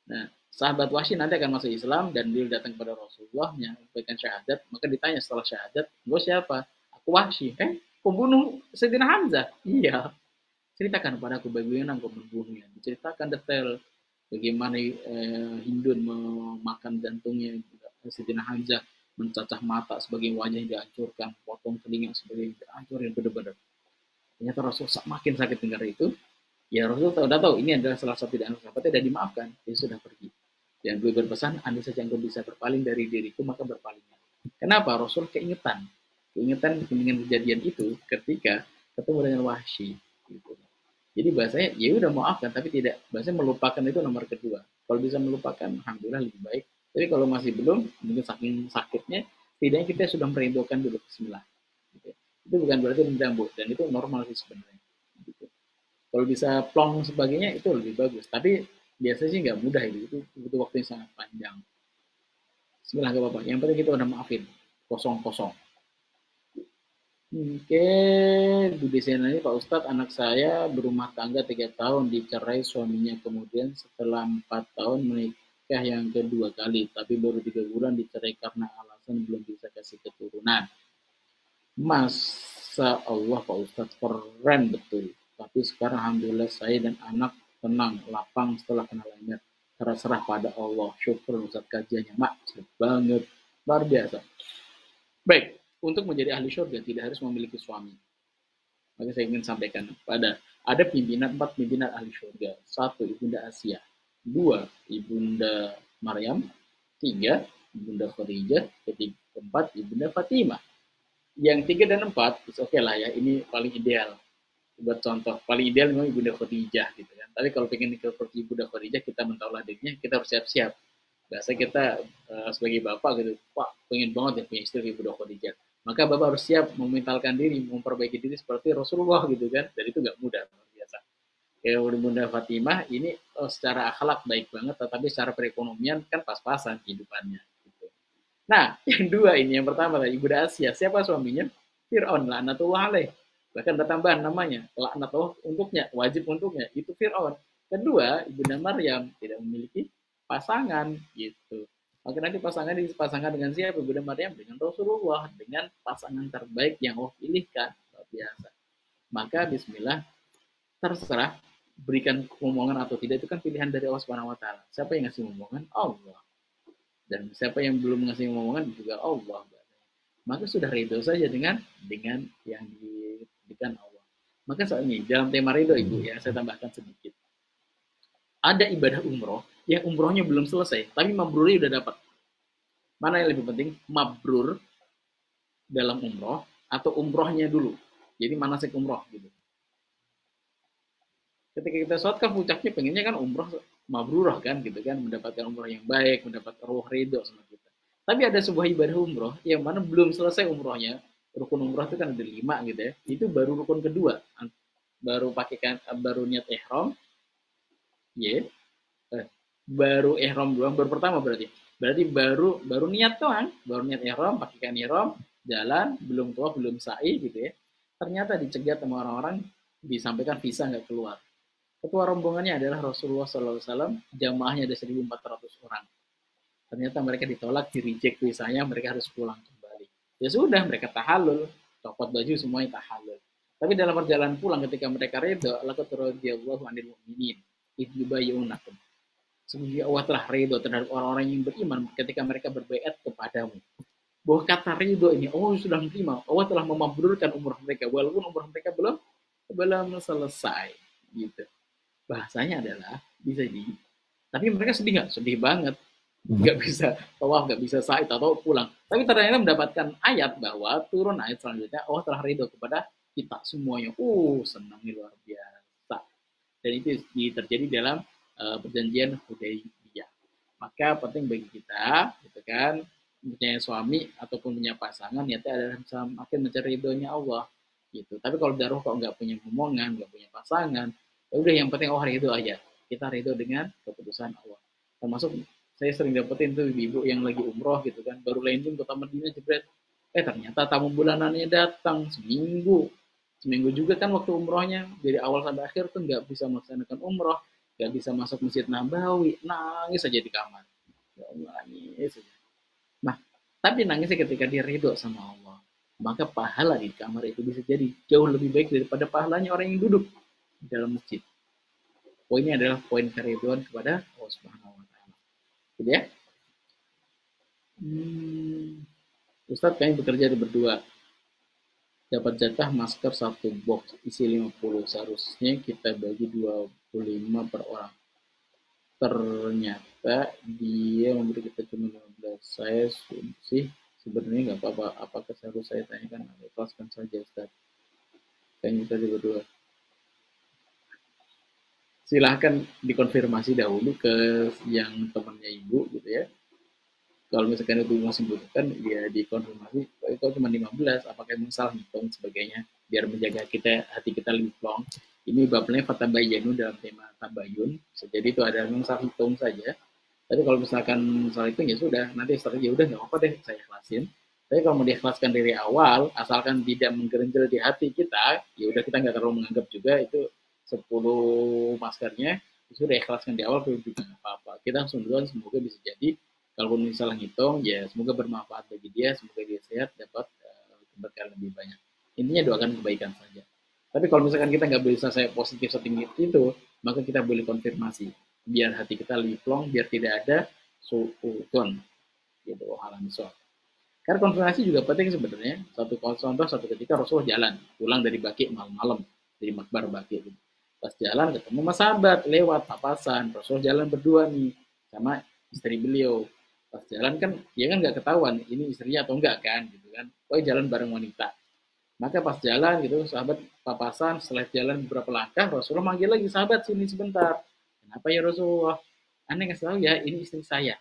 Nah, sahabat Wahsy nanti akan masuk Islam dan dia datang kepada Rasulullah menyampaikan syahadat. Maka ditanya setelah syahadat, gue siapa? Aku Wahsy. Pembunuh Sayyidina Hamzah? Iya. Ceritakan padaku bagaimana engkau membunuhnya. Diceritakan detail bagaimana Hindun memakan jantungnya Sayyidina Hamzah, mencacah mata sebagai wajah yang dihancurkan, potong telinga sebagai dihancurin benar-benar. Ternyata Rasul makin sakit dengar itu. Ya Rasul sudah tahu ini adalah salah satu dari sahabatnya dan dimaafkan. Dia sudah pergi. Dan beliau berpesan, andai saja engkau bisa berpaling dari diriku, maka berpalinglah. Kenapa? Rasul keingetan dengan kejadian itu ketika ketemu dengan Wahsy. Gitu. Jadi bahasanya ya udah maafkan, tapi tidak bahasanya melupakan itu nomor kedua. Kalau bisa melupakan, alhamdulillah lebih baik. Tapi kalau masih belum, mungkin saking sakitnya, setidaknya kita sudah merindukan dulu Bismillah. Gitu. Itu bukan berarti menjambuk, dan itu normal sih sebenarnya. Gitu. Kalau bisa plong sebagainya itu lebih bagus. Tapi biasanya sih nggak mudah itu butuh waktu yang sangat panjang. Bismillah gak apa-apa. Yang penting kita udah maafin. Kosong-kosong. Oke, di sini ini Pak Ustadz, anak saya berumah tangga 3 tahun, dicerai suaminya, kemudian setelah 4 tahun menikah yang kedua kali, tapi baru 3 bulan dicerai karena alasan belum bisa kasih keturunan. Masya Allah Pak Ustadz, keren betul. Tapi sekarang Alhamdulillah saya dan anak tenang, lapang setelah kenal lenyap. Serah pada Allah, syukur Ustadz kajiannya, maksud banget, luar biasa. Baik, untuk menjadi ahli syurga tidak harus memiliki suami. Maka saya ingin sampaikan ada empat pimpinan ahli syurga. Satu, Ibunda Asia. Dua, Ibunda Maryam. Tiga, Ibunda Khadijah. Keempat, Ibunda Fatimah. Yang tiga dan empat, oke lah ya, ini paling ideal. Buat contoh, paling ideal memang Ibunda Khadijah gitu kan. Tapi kalau pengen seperti Ibunda Khadijah, kita mentauladiknya, kita harus siap-siap. Biasa kita sebagai bapak gitu, wah pengen banget ya punya istri Ibunda Khadijah. Maka bapak harus siap memintalkan diri, memperbaiki diri seperti Rasulullah gitu kan. Dan itu nggak mudah, luar biasa. Kayak Bunda Fatimah ini secara akhlak baik banget, tetapi secara perekonomian kan pas-pasan kehidupannya. Gitu. Nah, yang dua ini, yang pertama tadi Ibunda Asia, siapa suaminya? Fir'aun, laknatullah alaih. Bahkan ada tambahan namanya, laknatullah untuknya, wajib untuknya, itu Fir'aun. Kedua, Ibunda Maryam tidak memiliki pasangan gitu. Maka nanti pasangan dipasangkan dengan siapa? Ibunda Maryam dengan Rasulullah, dengan pasangan terbaik yang Allah pilihkan. Luar biasa. Maka bismillah, terserah berikan omongan atau tidak itu kan pilihan dari Allah Subhanahu wa taala. Siapa yang ngasih omongan? Allah. Dan siapa yang belum ngasih omongan juga Allah. Maka sudah ridho saja dengan yang diberikan Allah. Maka saat ini dalam tema ridho Ibu ya, saya tambahkan sedikit. Ada ibadah umroh yang umrohnya belum selesai, tapi mabrurnya udah dapat. Mana yang lebih penting? Mabrur dalam umroh atau umrohnya dulu. Jadi manasik umroh gitu. Ketika kita sholat kan puncaknya pengennya kan umroh mabrurah kan gitu kan, mendapatkan umroh yang baik, mendapat ruh ridho sama kita. Tapi ada sebuah ibadah umroh yang mana belum selesai umrohnya. Rukun umroh itu kan ada 5 gitu ya. Itu baru rukun kedua. Baru pakaikan, baru niat ihram, ya. Baru ihram doang, baru pertama berarti. Berarti baru niat doang, baru niat ihram, pakaikan ihram, jalan, belum tawaf, belum sa'i gitu ya. Ternyata dicegat sama orang-orang, disampaikan visa nggak keluar. Ketua rombongannya adalah Rasulullah SAW, jamaahnya ada 1.400 orang. Ternyata mereka ditolak, di-reject visanya, mereka harus pulang kembali. Ya sudah, mereka tahalul, copot baju semuanya tahalul. Tapi dalam perjalanan pulang ketika mereka reda, laqad radiyallahu 'anil mu'minin idh yubayyunakum. Sesungguhnya Allah telah ridho terhadap orang-orang yang beriman ketika mereka berbaiat kepadamu. Bahwa kata ridho ini Allah sudah menerima, Allah telah memabrurkan umrah mereka walaupun umrah mereka belum selesai gitu. Bahasanya adalah bisa di, tapi mereka sedih nggak? Sedih banget, nggak bisa tawaf, nggak bisa sa'i atau pulang. Tapi ternyata mendapatkan ayat bahwa turun ayat selanjutnya, Allah telah ridho kepada kita semuanya. Senang luar biasa. Dan itu terjadi dalam perjanjian Hudaybiyah. Maka penting bagi kita, gitu kan, punya suami ataupun punya pasangan, niatnya adalah semakin mencari ridhonya Allah. Gitu. Tapi kalau daruh kok nggak punya omongan, nggak punya pasangan, ya udah yang penting Allah ridho aja. Kita ridho dengan keputusan Allah. Termasuk saya sering dapetin tuh ibu yang lagi umroh gitu kan, baru landing kota Madinah jebret. Ternyata tamu bulanannya datang seminggu juga kan waktu umrohnya, dari awal sampai akhir tuh nggak bisa melaksanakan umroh, nggak bisa masuk Masjid Nabawi, nangis aja di kamar. Ya Allah, nangis aja. Nah, tapi nangisnya ketika dia ridho sama Allah, maka pahala di kamar itu bisa jadi jauh lebih baik daripada pahalanya orang yang duduk di dalam masjid. Poinnya adalah poin keriduan kepada Allah Subhanahu wa taala. Gitu ya. Ustadz kami bekerja di berdua. Dapat jatah masker 1 box isi 50. Seharusnya kita bagi 25 per orang. Ternyata dia memberi kita cuma 15. Saya sih sebenarnya nggak apa-apa. Apakah harus saya tanyakan? Ikhlaskan saja Ustaz. Kayaknya kita berdua. silahkan dikonfirmasi dahulu ke yang temannya ibu gitu ya. Kalau misalkan itu masih membutuhkan, ya dikonfirmasi, itu cuma 15, apakah emang salah hitung sebagainya, biar menjaga kita hati kita lebih plong. Ini babnya fatabayanu dalam tema tabayun, jadi itu ada memang salah hitung saja. Tapi kalau misalkan salah hitung ya sudah, nanti setelah ya udah nggak apa deh, saya ikhlasin. Tapi kalau mau diikhlaskan dari awal, asalkan tidak menggerenjel di hati kita, ya udah kita nggak terlalu menganggap juga itu 10 maskernya, itu sudah ikhlaskan di awal, juga nggak apa-apa. Kita langsung duluan, semoga bisa jadi kalaupun misalnya ngitung ya semoga bermanfaat bagi dia, semoga dia sehat, dapat keberkahan lebih banyak. Intinya doakan kebaikan saja. Tapi kalau misalkan kita nggak bisa saya positif setinggi itu, maka kita boleh konfirmasi biar hati kita lebih plong, biar tidak ada suudon gitu, halam soal. Karena konfirmasi juga penting sebenarnya. Satu contoh, satu ketika Rasulullah jalan pulang dari Baki malam-malam, dari Makbar Baki gitu. Pas jalan ketemu mas sahabat lewat papasan, Rasulullah jalan berdua nih sama istri beliau. Pas jalan kan dia kan nggak ketahuan ini istrinya atau enggak kan gitu kan. Oh jalan bareng wanita. Maka pas jalan gitu sahabat papasan, setelah jalan beberapa langkah Rasulullah manggil lagi, sahabat sini sebentar. Kenapa ya Rasulullah? Aneh nggak tahu ya, ini istri saya.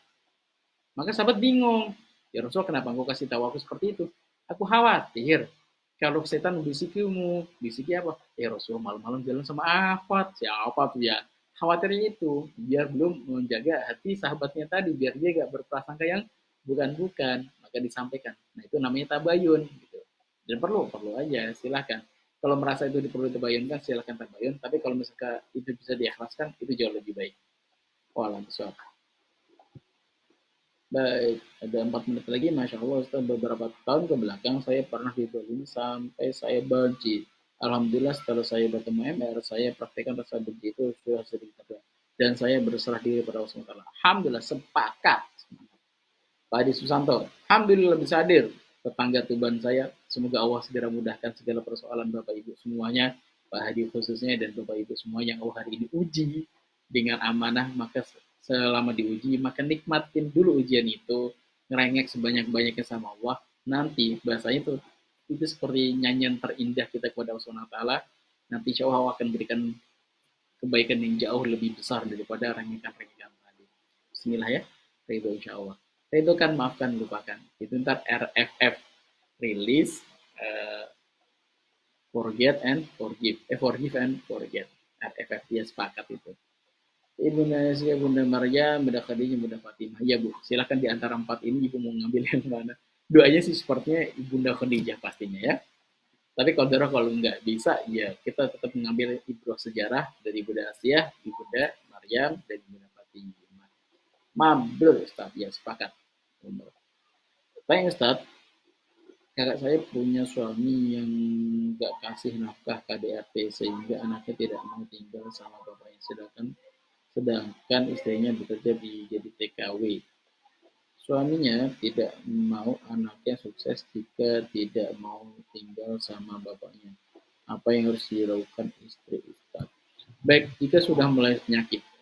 Maka sahabat bingung. Ya Rasul, kenapa engkau kasih tahu aku seperti itu? Aku khawatir kalau setan membisikimu. Bisiki apa? Ya Rasul, malam-malam jalan sama Afat. Siapa tuh ya? Khawatirnya itu, biar belum menjaga hati sahabatnya tadi, biar dia gak berprasangka yang bukan-bukan. Maka disampaikan. Nah itu namanya tabayun. Gitu. Dan perlu aja, silahkan. Kalau merasa itu perlu tabayunkan, silahkan tabayun. Tapi kalau misalkan itu bisa diikhlaskan, itu jauh lebih baik. Waalaikumsalam. Baik, ada 4 menit lagi. Masya Allah, setelah beberapa tahun ke belakang, saya pernah dibully sampai saya benci. Alhamdulillah, setelah saya bertemu MR, saya praktekkan rasa benci itu sudah sedikit ada. Dan saya berserah diri pada Allah SWT. Alhamdulillah, sepakat. Pak Adi Susanto, Alhamdulillah bisa hadir. Tetangga Tuban saya, semoga Allah segera mudahkan segala persoalan Bapak Ibu semuanya, Pak Hadi khususnya, dan Bapak Ibu semua yang Allah hari ini uji dengan amanah, maka selama diuji, maka nikmatin dulu ujian itu, ngerengek sebanyak-banyaknya sama Allah, nanti bahasanya itu seperti nyanyian terindah kita kepada Allah SWT, nanti insya Allah akan berikan kebaikan yang jauh lebih besar daripada rengekan-rengekan tadi. Bismillah ya, ridho insya Allah. Ridho kan maafkan, lupakan. Itu ntar RFF, release, forget and forgive. Forgive and forget. RFF, dia sepakat itu. Ibunda Nasya, Bunda Maria, Bunda Khadijah, Bunda Fatimah. Ya Bu, silakan di antara 4 ini Ibu mau ngambil yang mana. Doanya sih sepertinya Ibunda Khadijah pastinya ya. Tapi kalau nggak bisa, ya kita tetap mengambil ibrah sejarah dari Bunda Asia, Ibunda Maryam, dan Ibunda Fatimah. Mabrur Ustaz, ya sepakat. Baik Ustaz, kakak saya punya suami yang nggak kasih nafkah KDRT sehingga anaknya tidak mau tinggal sama bapaknya, sedangkan istrinya bekerja jadi TKW. Suaminya tidak mau anaknya sukses jika tidak mau tinggal sama bapaknya. Apa yang harus dilakukan istri Ustaz? Baik, jika sudah mulai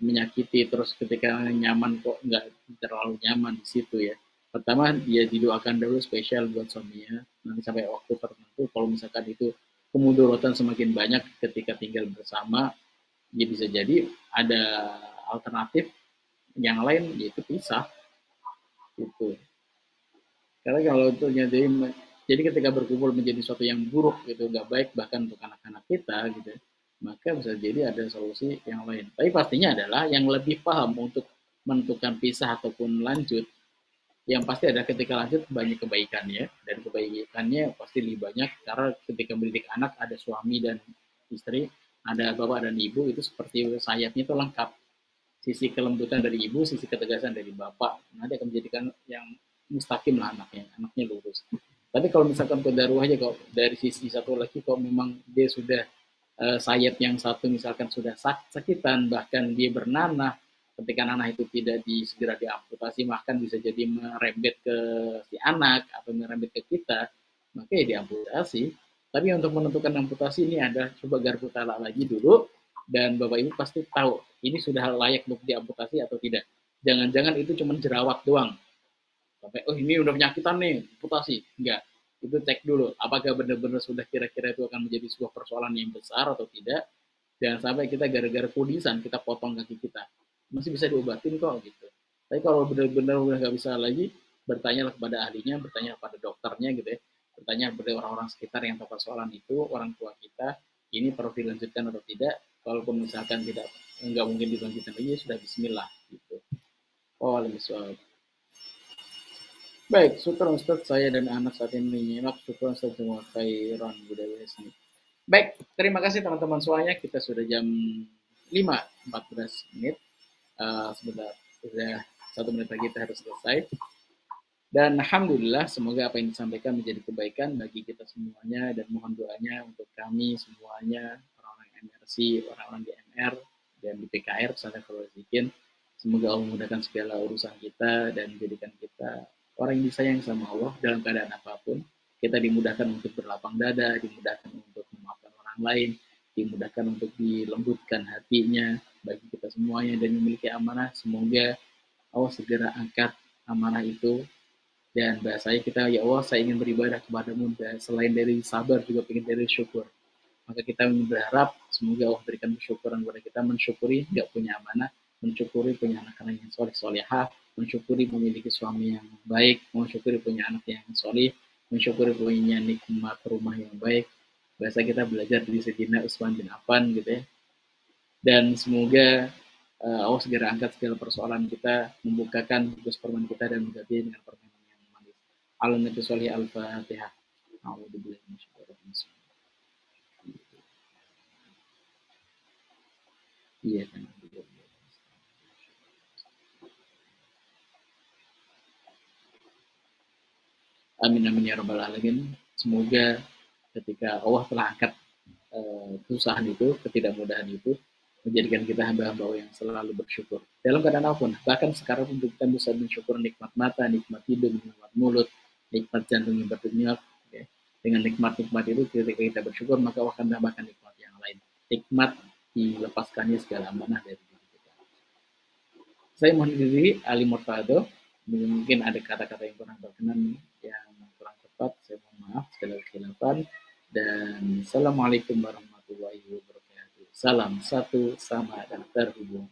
menyakiti terus ketika nyaman kok nggak terlalu nyaman di situ ya. Pertama, dia didoakan dulu spesial buat suaminya. Nanti sampai waktu tertentu, kalau misalkan itu kemudaratan semakin banyak ketika tinggal bersama, ya bisa jadi ada alternatif yang lain, yaitu pisah. Gitu. Karena kalau itu jadi ketika berkumpul menjadi sesuatu yang buruk gitu, nggak baik bahkan untuk anak-anak kita gitu, maka bisa jadi ada solusi yang lain. Tapi pastinya adalah yang lebih paham untuk menentukan pisah ataupun lanjut, yang pasti ada ketika lanjut banyak kebaikan ya, dan kebaikannya pasti lebih banyak karena ketika mendidik anak ada suami dan istri, ada bapak dan ibu, itu seperti sayapnya itu lengkap, sisi kelembutan dari ibu, sisi ketegasan dari bapak, nanti akan menjadikan yang mustaqim lah anaknya lurus. Tapi kalau misalkan kodaruh aja kok dari sisi satu lagi kok memang dia sudah sayap yang satu misalkan sudah sakitan, bahkan dia bernanah, ketika nanah itu tidak segera diamputasi, bahkan bisa jadi merembet ke si anak atau merembet ke kita, maka ya diamputasi. Tapi untuk menentukan amputasi ini ada coba garpu talak lagi dulu, dan Bapak Ibu pasti tahu ini sudah layak untuk diamputasi atau tidak. Jangan-jangan itu cuma jerawat doang. Sampai, oh ini udah penyakitan nih, amputasi. Enggak. Itu cek dulu, apakah benar-benar sudah kira-kira itu akan menjadi sebuah persoalan yang besar atau tidak. Jangan sampai kita gara-gara kudisan kita potong kaki kita. Masih bisa diobatin kok gitu. Tapi kalau benar-benar udah nggak bisa lagi, bertanyalah kepada ahlinya, bertanya kepada dokternya gitu ya. Bertanya kepada orang-orang sekitar yang tahu persoalan itu, orang tua kita, ini perlu dilanjutkan atau tidak. Kalaupun misalkan tidak, nggak mungkin dilanjutkan lagi, ya sudah bismillah gitu. Oh, lebih. Baik, syukur Ustaz, saya dan anak saat ini menyimak. Syukur Ustaz semua khairan budaya sini. Baik, terima kasih teman-teman semuanya. Kita sudah jam 5:14. Sebentar, sudah 1 menit lagi kita harus selesai. Dan Alhamdulillah, semoga apa yang disampaikan menjadi kebaikan bagi kita semuanya. Dan mohon doanya untuk kami semuanya, orang-orang MRC, orang-orang di MR, dan di PKR, misalnya kalau bikin. Semoga Allah memudahkan segala urusan kita dan menjadikan kita orang yang disayang sama Allah dalam keadaan apapun. Kita dimudahkan untuk berlapang dada, dimudahkan untuk memaafkan orang lain, dimudahkan untuk dilembutkan hatinya bagi kita semuanya dan memiliki amanah. Semoga Allah segera angkat amanah itu dan bahasanya kita, ya Allah saya ingin beribadah kepadamu dan selain dari sabar juga ingin dari syukur. Maka kita berharap semoga Allah berikan kesyukuran kepada kita, mensyukuri nggak punya amanah, mensyukuri punya anak-anak yang soleh solehah, mensyukuri memiliki suami yang baik, mensyukuri punya anak yang soleh, mensyukuri punya nikmat rumah yang baik. Bahasa kita belajar dari Sayyidina Utsman bin Affan gitu ya. Dan semoga Allah segera angkat segala persoalan kita, membukakan tugas permen kita dan mengganti dengan permen yang manis. Al-Nabi Solih Al-Fatihah. Iya kan. Amin amin ya rabbal alamin. Semoga ketika Allah telah angkat kesusahan itu, ketidakmudahan itu, menjadikan kita hamba-hamba yang selalu bersyukur. Dalam keadaan apapun, bahkan sekarang pun kita bisa bersyukur nikmat mata, nikmat hidung, nikmat mulut, nikmat jantung yang berdenyut. Okay. Dengan nikmat-nikmat itu, ketika kita bersyukur, maka Allah akan tambahkan nikmat yang lain. Nikmat dilepaskannya segala amanah dari diri kita. Saya mohon diri, Ali Murtado. Mungkin ada kata-kata yang kurang berkenan, yang kurang tepat. Saya mohon maaf, segala kekhilafan. Dan Assalamualaikum warahmatullahi wabarakatuh. Salam satu sama dan terhubung.